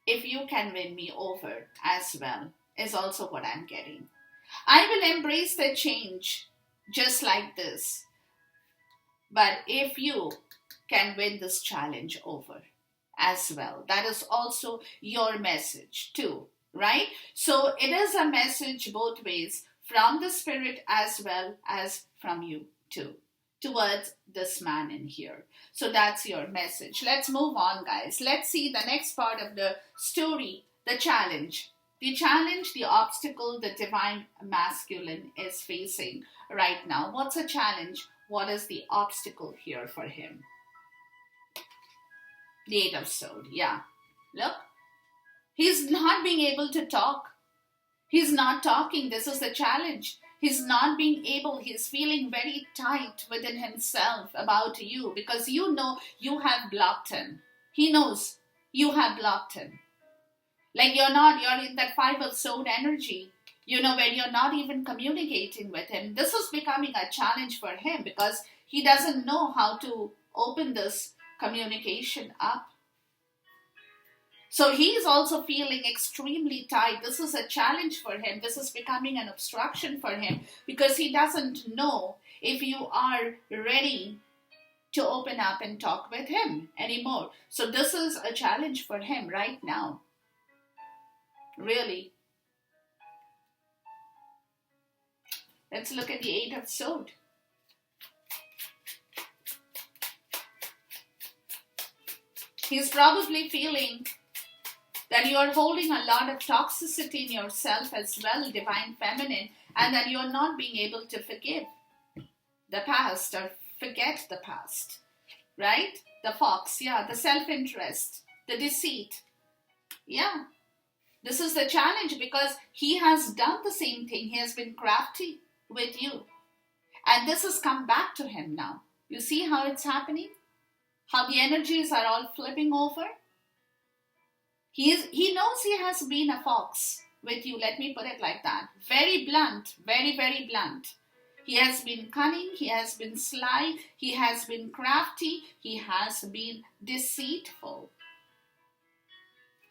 if you can win me over as well, is also what I'm getting. I will embrace the change just like this, but if you can win this challenge over as well, that is also your message too, right? So it is a message both ways, from the spirit as well as from you too, towards this man in here. So that's your message. Let's move on, guys. Let's see the next part of the story, the challenge. The challenge, the obstacle the divine masculine is facing right now. What's a challenge? What is the obstacle here for him? The Eight of Swords, yeah. Look, he's not being able to talk. He's not talking. This is the challenge. He's not being able, he's feeling very tight within himself about you because you know you have blocked him. He knows you have blocked him. Like you're in that Five of Swords energy, where you're not even communicating with him. This is becoming a challenge for him because he doesn't know how to open this communication up. So he's also feeling extremely tight. This is a challenge for him. This is becoming an obstruction for him because he doesn't know if you are ready to open up and talk with him anymore. So this is a challenge for him right now. Really. Let's look at the Eight of Swords. He's probably feeling that you're holding a lot of toxicity in yourself as well, divine feminine, and that you're not being able to forgive the past or forget the past, right? The fox, yeah, the self-interest, the deceit, yeah. This is the challenge because he has done the same thing. He has been crafty with you. And this has come back to him now. You see how it's happening? How the energies are all flipping over? He knows he has been a fox with you. Let me put it like that. Very blunt. Very, very blunt. He has been cunning. He has been sly. He has been crafty. He has been deceitful.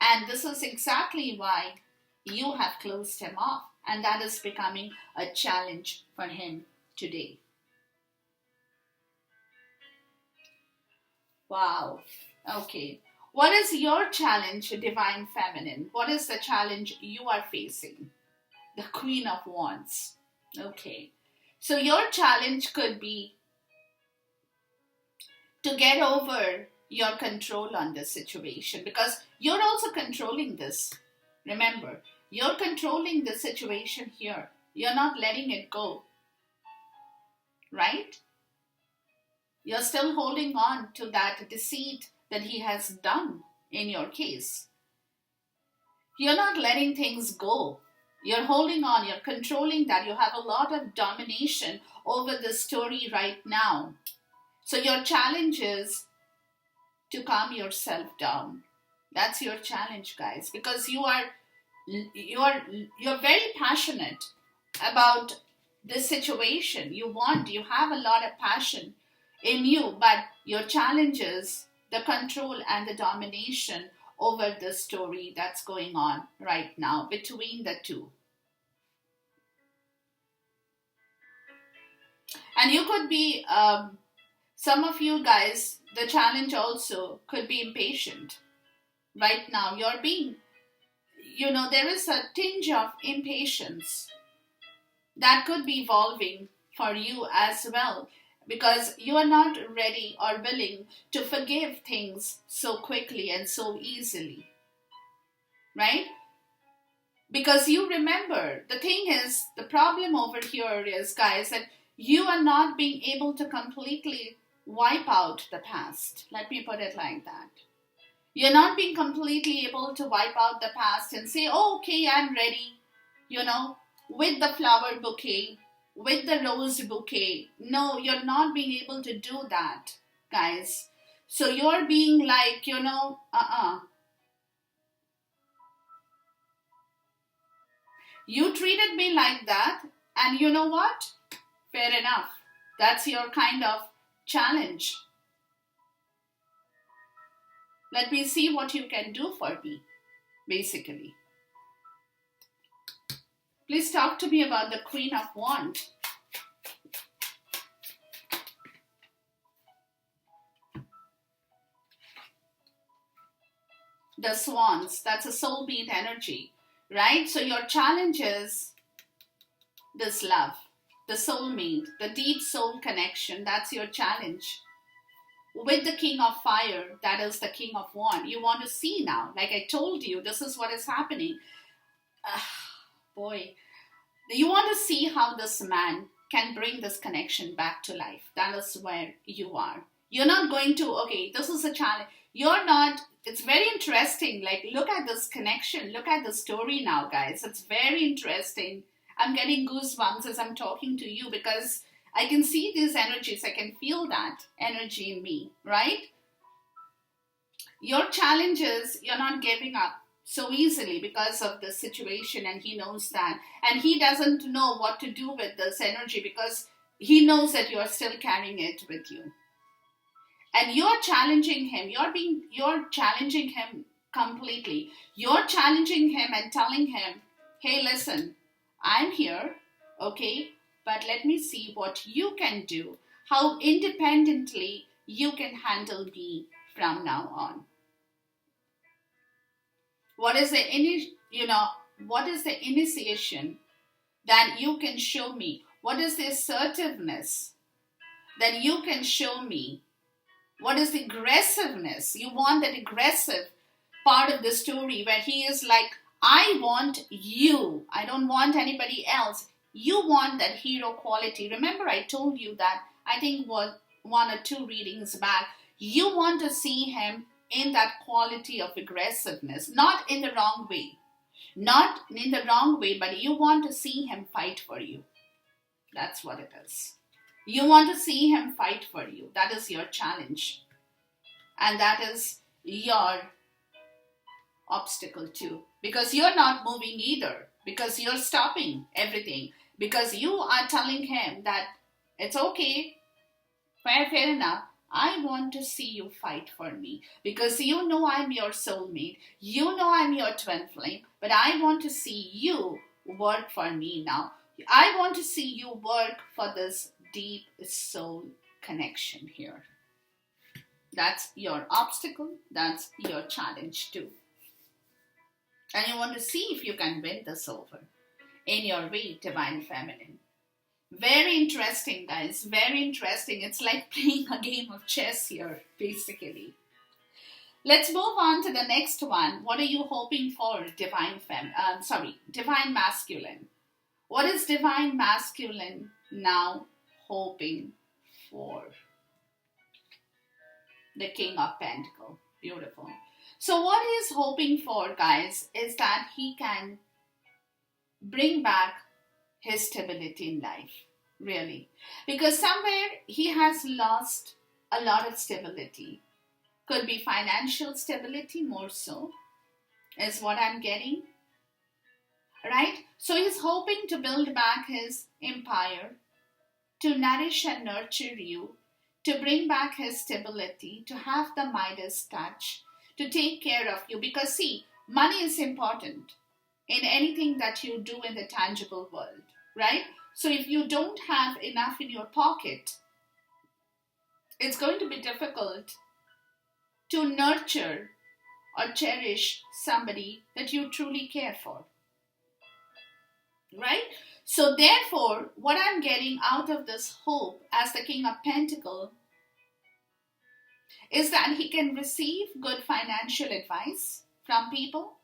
And this is exactly why you have closed him off. And that is becoming a challenge for him today. Wow. Okay. What is your challenge, Divine Feminine? What is the challenge you are facing? The Queen of Wands. Okay. So your challenge could be to get over your control on this situation because you're also controlling this. Remember, you're controlling the situation here. You're not letting it go. Right? You're still holding on to that deceit that he has done in your case. You're not letting things go. You're holding on, you're controlling that. You have a lot of domination over the story right now. So your challenge is to calm yourself down. That's your challenge, guys, because you're very passionate about this situation. You have a lot of passion in you, but your challenge is the control and the domination over the story that's going on right now between the two. And you could be, some of you guys, the challenge also could be impatient. Right now, you're being, there is a tinge of impatience that could be evolving for you as well. Because you are not ready or willing to forgive things so quickly and so easily. Right? Because you remember, the thing is, the problem over here is, guys, that you are not being able to completely wipe out the past. Let me put it like that. You're not being completely able to wipe out the past and say, oh, okay, I'm ready, with the flower bouquet, with the rose bouquet. No, you're not being able to do that, guys. So you're being like, You treated me like that, and you know what? Fair enough. That's your kind of challenge. Let me see what you can do for me, basically. Please talk to me about the Queen of Wands. The Swans, that's a soulmate energy, right? So your challenge is this love, the soulmate, the deep soul connection. That's your challenge. With the King of Fire, that is the King of Wands. You want to see now, like I told you, this is what is happening. Boy, you want to see how this man can bring this connection back to life. That is where you are. You're not going to, okay, this is a challenge. You're not, it's very interesting. Like, look at this connection. Look at the story now, guys. It's very interesting. I'm getting goosebumps as I'm talking to you because I can see these energies. I can feel that energy in me, right? Your challenge is you're not giving up so easily because of the situation, and he knows that. And he doesn't know what to do with this energy because he knows that you're still carrying it with you. And you're challenging him. You're challenging him completely. You're challenging him and telling him, hey, listen, I'm here, okay? But let me see what you can do, how independently you can handle me from now on. What is the initiation that you can show me? What is the assertiveness that you can show me? What is the aggressiveness? You want that aggressive part of the story where he is like, I want you. I don't want anybody else. You want that hero quality. Remember, I told you that, I think one or two readings back, you want to see him in that quality of aggressiveness, not in the wrong way. Not in the wrong way, but you want to see him fight for you. That's what it is. You want to see him fight for you. That is your challenge. And that is your obstacle too. Because you're not moving either. Because you're stopping everything. Because you are telling him that it's okay, fair enough. I want to see you fight for me. Because you know I'm your soulmate. You know I'm your twin flame. But I want to see you work for me now. I want to see you work for this deep soul connection here. That's your obstacle. That's your challenge too. And you want to see if you can win this over in your way, Divine Feminine. Very interesting, guys. Very interesting. It's like playing a game of chess here, basically. Let's move on to the next one. What are you hoping for, Divine Masculine? What is Divine Masculine now hoping for? The King of Pentacles. Beautiful. So what he is hoping for, guys, is that he can bring back his stability in life. Really. Because somewhere he has lost a lot of stability. Could be financial stability more so, is what I'm getting. Right? So he's hoping to build back his empire, to nourish and nurture you, to bring back his stability, to have the Midas touch, to take care of you. Because see, money is important in anything that you do in the tangible world, right? So if you don't have enough in your pocket, it's going to be difficult to nurture or cherish somebody that you truly care for, right? So therefore, what I'm getting out of this hope as the King of Pentacles is that he can receive good financial advice from people.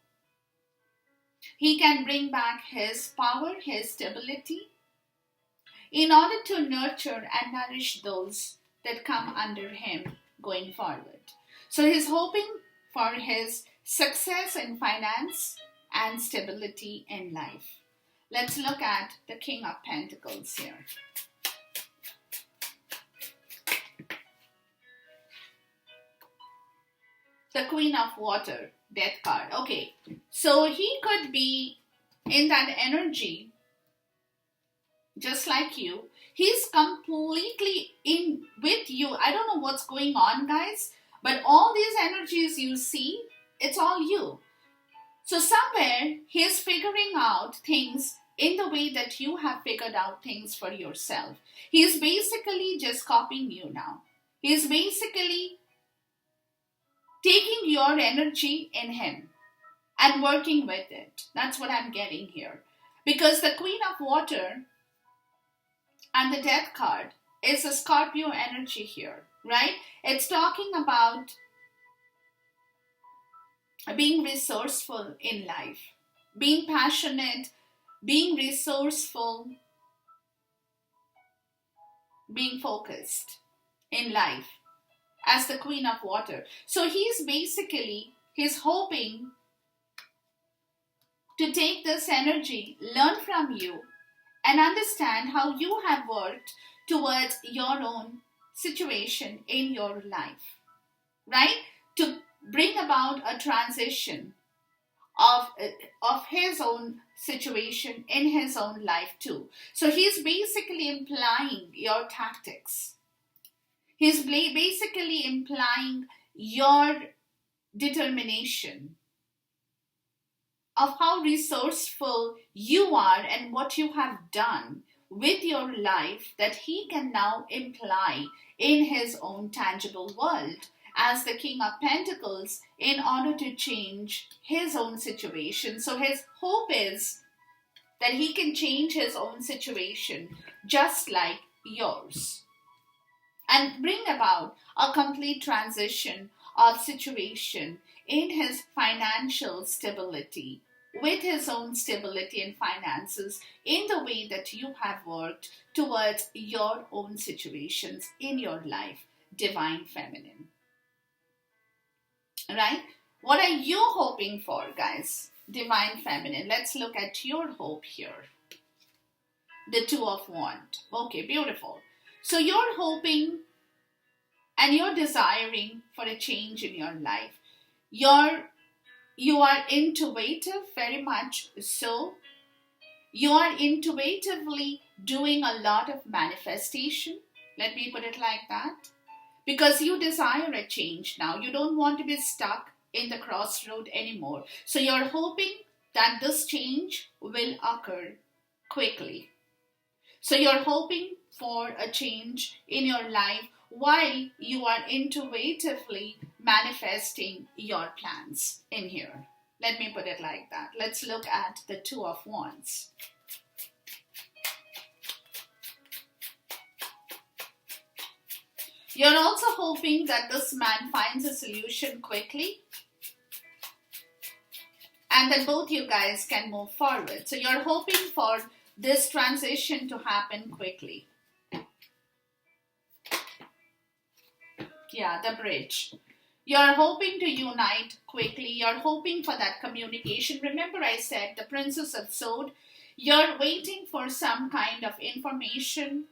He can bring back his power, his stability, in order to nurture and nourish those that come under him going forward. So he's hoping for his success in finance and stability in life. Let's look at the King of Pentacles here. The Queen of Water, Death card. Okay, so he could be in that energy just like you. He's completely in with you. I don't know what's going on, guys, But all these energies you see, it's all you. So somewhere he's figuring out things in the way that you have figured out things for yourself. He's basically just copying you now. He's basically taking your energy in him and working with it. That's what I'm getting here. Because the Queen of Water and the Death card is a Scorpio energy here, right? It's talking about being resourceful in life, being passionate, being resourceful, being focused in life as the Queen of Water. So he's hoping to take this energy, learn from you, and understand how you have worked towards your own situation in your life, right? To bring about a transition of his own situation in his own life too. So he's basically implying your tactics. He's basically implying your determination of how resourceful you are and what you have done with your life that he can now imply in his own tangible world as the King of Pentacles in order to change his own situation. So his hope is that he can change his own situation just like yours and bring about a complete transition of situation in his financial stability, with his own stability and finances in the way that you have worked towards your own situations in your life, Divine Feminine. Right? What are you hoping for, guys? Divine Feminine. Let's look at your hope here. The Two of Wands. Okay, beautiful. So you're hoping and you're desiring for a change in your life. You are intuitive, very much so. You are intuitively doing a lot of manifestation. Let me put it like that. Because you desire a change now. You don't want to be stuck in the crossroad anymore. So you're hoping that this change will occur quickly. So you're hoping for a change in your life while you are intuitively manifesting your plans in here. Let me put it like that. Let's look at the Two of Wands. You're also hoping that this man finds a solution quickly and that both you guys can move forward. So you're hoping for this transition to happen quickly. Yeah, the bridge. You're hoping to unite quickly. You're hoping for that communication. Remember I said the Princess of Swords. You're waiting for some kind of information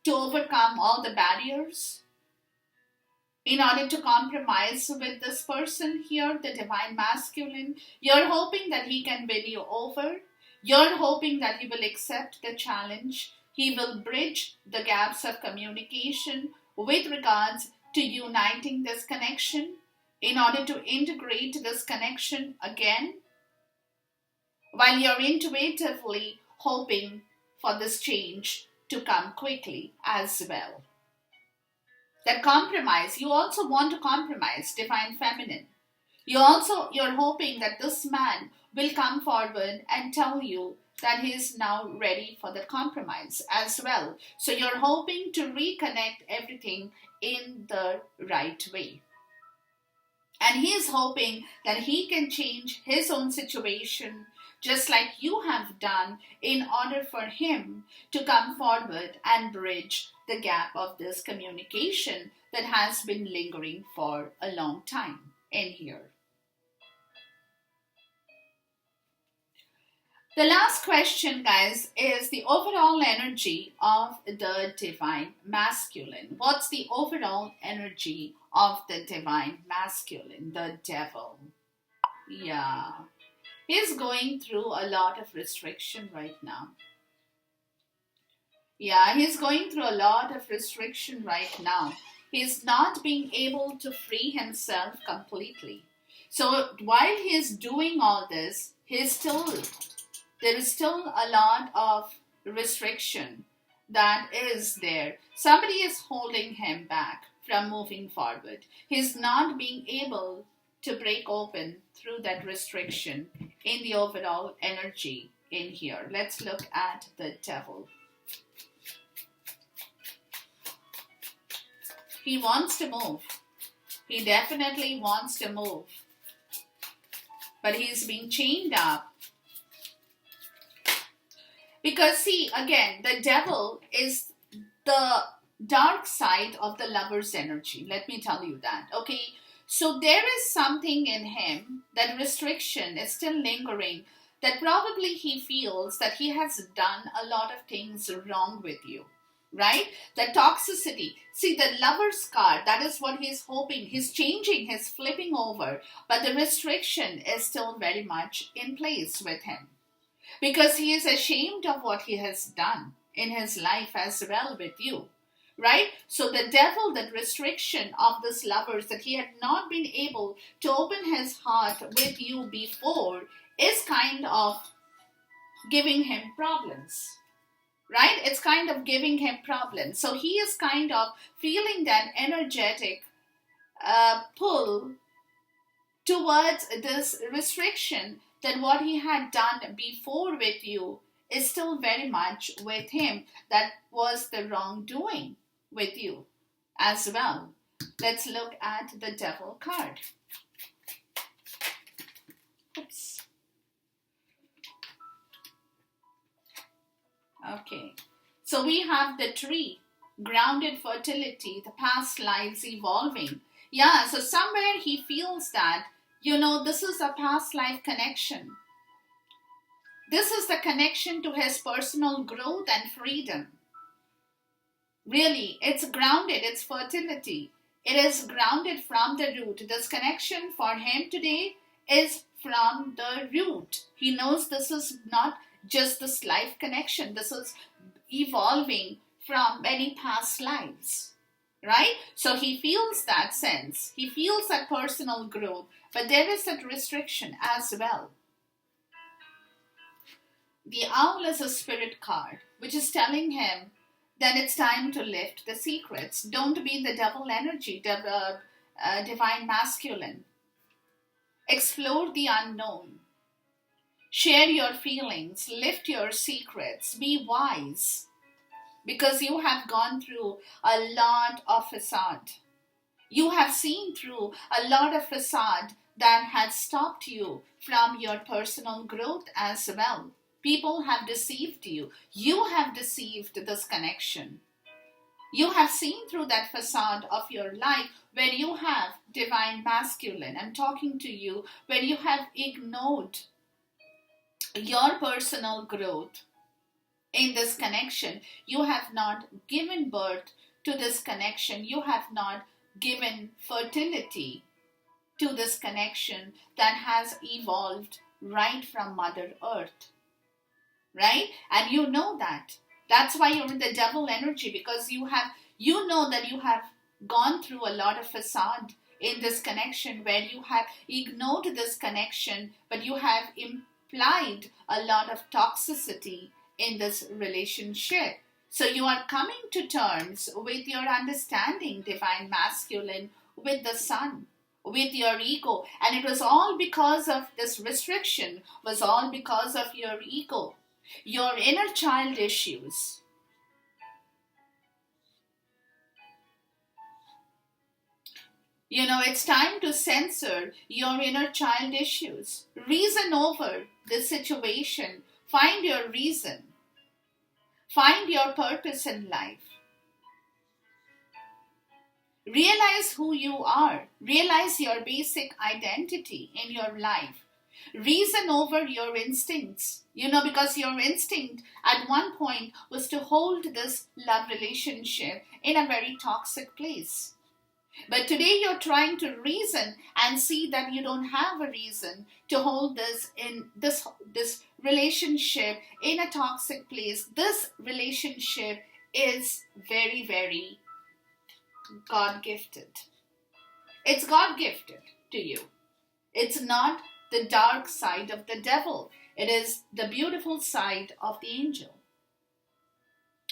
to overcome all the barriers in order to compromise with this person here, the Divine Masculine. You're hoping that he can win you over. You're hoping that he will accept the challenge. He will bridge the gaps of communication with regards to uniting this connection in order to integrate this connection again, while you're intuitively hoping for this change to come quickly as well. That compromise, you also want to compromise, Divine Feminine. You're hoping that this man will come forward and tell you that he is now ready for the compromise as well. So you're hoping to reconnect everything in the right way. And he is hoping that he can change his own situation just like you have done in order for him to come forward and bridge the gap of this communication that has been lingering for a long time in here. The last question, guys, is the overall energy of the Divine Masculine. What's the overall energy of the Divine Masculine, the Devil? Yeah. He's going through a lot of restriction right now. Yeah, he's going through a lot of restriction right now. He's not being able to free himself completely. So while he's doing all this, there is still a lot of restriction that is there. Somebody is holding him back from moving forward. He's not being able to break open through that restriction in the overall energy in here. Let's look at the devil. He wants to move. He definitely wants to move. But he's being chained up. Because see, again, the devil is the dark side of the lover's energy. Let me tell you that, okay? So there is something in him, that restriction is still lingering, that probably he feels that he has done a lot of things wrong with you, right? The toxicity. See, the lover's card, that is what he's hoping. He's changing, he's flipping over, but the restriction is still very much in place with him. Because he is ashamed of what he has done in his life as well with you, right? So the devil, that restriction of this lovers, that he had not been able to open his heart with you before, is kind of giving him problems, right? It's kind of giving him problems. So he is kind of feeling that energetic pull towards this restriction, that what he had done before with you is still very much with him. That was the wrongdoing with you as well. Let's look at the devil card. Oops. Okay. So we have the tree, grounded fertility, the past lives evolving. Yeah, so somewhere he feels that, this is a past life connection. This is the connection to his personal growth and freedom. Really, it's grounded, it's fertility. It is grounded from the root. This connection for him today is from the root. He knows this is not just this life connection. This is evolving from many past lives. Right? So he feels that sense. He feels that personal growth. But there is that restriction as well. The owl is a spirit card, which is telling him that it's time to lift the secrets. Don't be the devil energy, divine masculine. Explore the unknown. Share your feelings. Lift your secrets. Be wise. Because you have gone through a lot of facade. You have seen through a lot of facade that has stopped you from your personal growth as well. People have deceived you. You have deceived this connection. You have seen through that facade of your life where you have divine masculine. I'm talking to you where you have ignored your personal growth in this connection. You have not given birth to this connection. You have not given fertility to this connection that has evolved right from Mother Earth. Right? And you know that. That's why you're in the devil energy, because you know that you have gone through a lot of facade in this connection where you have ignored this connection, but you have implied a lot of toxicity in this relationship. So you are coming to terms with your understanding, divine masculine, with the sun, with your ego. And it was all because of this restriction, was all because of your ego, your inner child issues. It's time to censor your inner child issues. Reason over the situation. Find your reason. Find your purpose in life. Realize who you are. Realize your basic identity in your life. Reason over your instincts. Because your instinct at one point was to hold this love relationship in a very toxic place. But today you're trying to reason and see that you don't have a reason to hold this in this relationship in a toxic place. This relationship is very, very God gifted. It's God gifted to you. It's not the dark side of the devil. It is the beautiful side of the angel.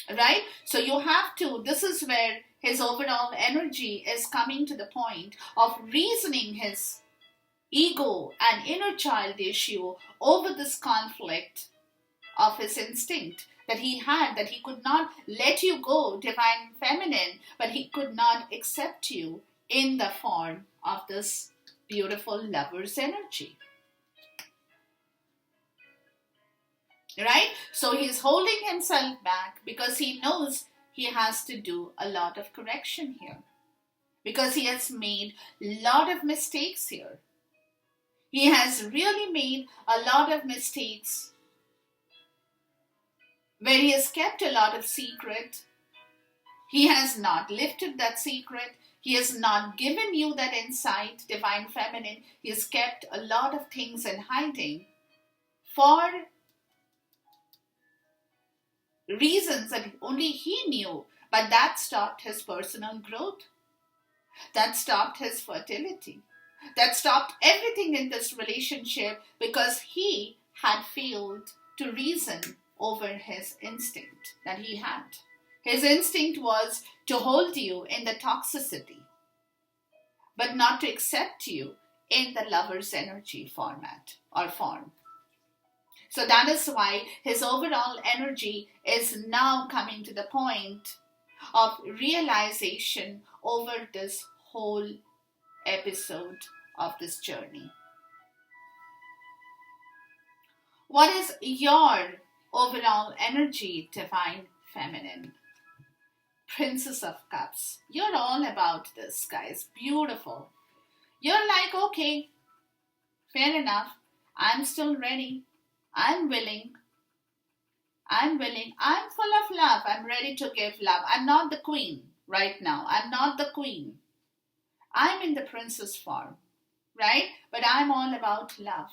Right? So you have to, this is where his overall energy is coming to the point of reasoning his ego and inner child issue over this conflict of his instinct that he had, that he could not let you go, divine feminine, but he could not accept you in the form of this beautiful lover's energy. Right? So he's holding himself back because he knows he has to do a lot of correction here. Because he has made a lot of mistakes here. He has really made a lot of mistakes where he has kept a lot of secret. He has not lifted that secret. He has not given you that insight, divine feminine. He has kept a lot of things in hiding for reasons that only he knew. But that stopped his personal growth. That stopped his fertility. That stopped everything in this relationship because he had failed to reason over his instinct that he had. His instinct was to hold you in the toxicity, but not to accept you in the lover's energy format or form. So that is why his overall energy is now coming to the point of realization over this whole episode of this journey. What is your overall energy, divine feminine? Princess of Cups. You're all about this, guys. Beautiful. You're like, okay, fair enough. I'm still ready. I'm willing. I'm full of love. I'm ready to give love. I'm not the queen right now. I'm not the queen. I'm in the princess form, right? But I'm all about love.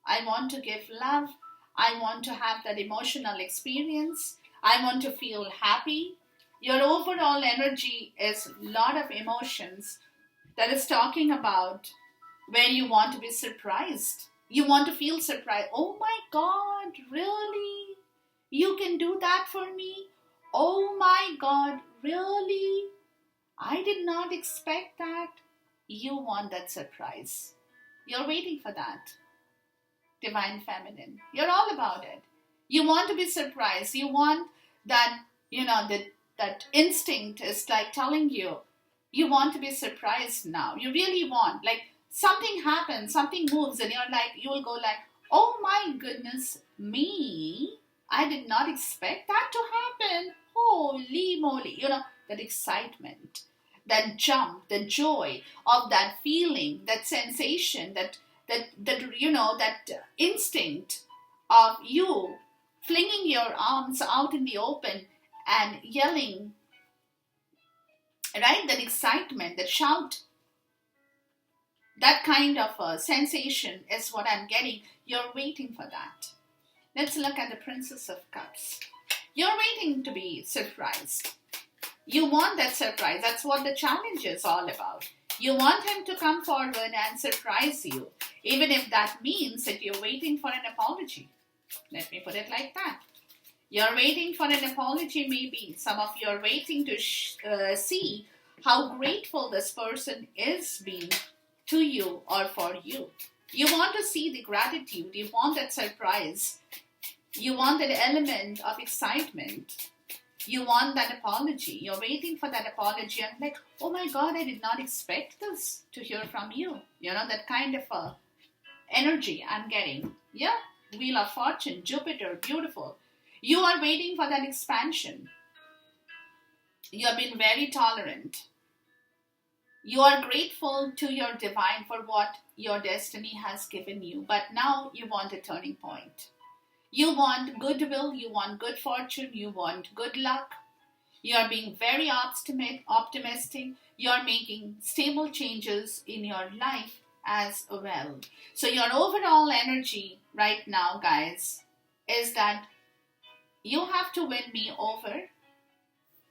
I want to give love. I want to have that emotional experience. I want to feel happy. Your overall energy is a lot of emotions that is talking about where you want to be surprised. You want to feel surprised. Oh my God, really? You can do that for me? Oh my God, really? I did not expect that. You want that surprise. You're waiting for that. Divine feminine. You're all about it. You want to be surprised. You want that, that instinct is like telling you, you want to be surprised now. You really want, like something happens, something moves and you will go like, oh my goodness me. I did not expect that to happen. Holy moly. That excitement, that jump, the joy of that feeling, that sensation, that instinct of you flinging your arms out in the open and yelling, right? That excitement, that shout, that kind of a sensation is what I'm getting. You're waiting for that. Let's look at the Princess of Cups. You're waiting to be surprised. You want that surprise. That's what the challenge is all about. You want him to come forward and surprise you, even if that means that you're waiting for an apology. Let me put it like that. You're waiting for an apology, maybe. Some of you are waiting to see how grateful this person is being to you or for you. You want to see the gratitude. You want that surprise. You want that element of excitement. You want that apology. You're waiting for that apology. And like, oh my God, I did not expect this to hear from you. That kind of energy I'm getting. Yeah, Wheel of Fortune, Jupiter, beautiful. You are waiting for that expansion. You have been very tolerant. You are grateful to your divine for what your destiny has given you. But now you want a turning point. You want goodwill, you want good fortune, you want good luck. You are being very optimistic. You are making stable changes in your life as well. So your overall energy right now, guys, is that you have to win me over.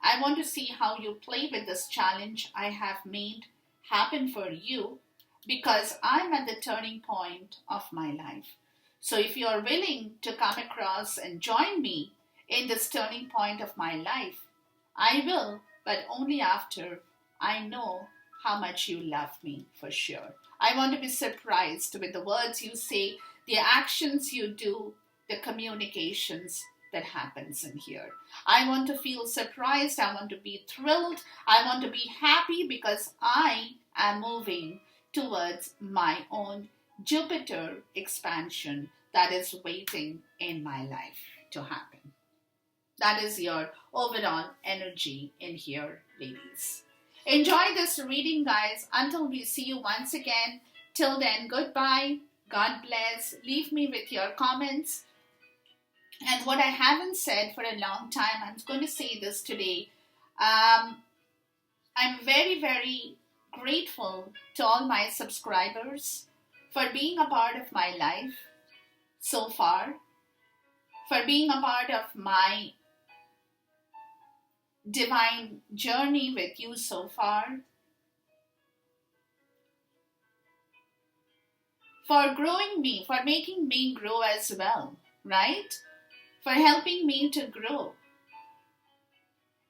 I want to see how you play with this challenge I have made happen for you, because I'm at the turning point of my life. So if you are willing to come across and join me in this turning point of my life, I will, but only after I know how much you love me for sure. I want to be surprised with the words you say, the actions you do, the communications that happens in here. I want to feel surprised. I want to be thrilled. I want to be happy because I am moving towards my own Jupiter expansion that is waiting in my life to happen. That is your overall energy in here, ladies. Enjoy this reading, guys. Until we see you once again. Till then, goodbye. God bless. Leave me with your comments. And what I haven't said for a long time, I'm going to say this today. I'm very, very grateful to all my subscribers for being a part of my life so far, for being a part of my divine journey with you so far, for growing me, for making me grow as well, right? For helping me to grow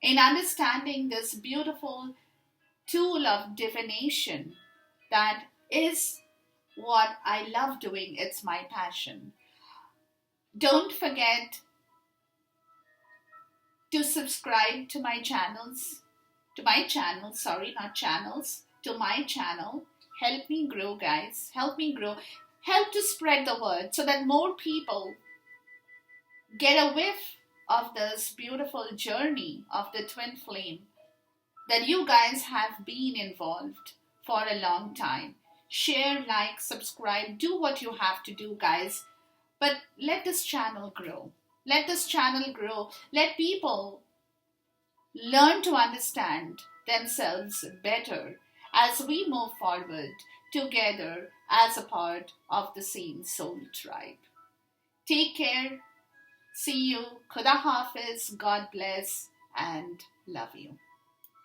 in understanding this beautiful tool of divination that is what I love doing. It's my passion. Don't forget to subscribe to my channels, to my channel. Help me grow, guys. Help me grow. Help to spread the word so that more people get a whiff of this beautiful journey of the twin flame that you guys have been involved for a long time. Share, like, subscribe, do what you have to do, guys. But let this channel grow. Let this channel grow. Let people learn to understand themselves better as we move forward together as a part of the same soul tribe. Take care. See you. Khuda Hafiz. God bless and love you.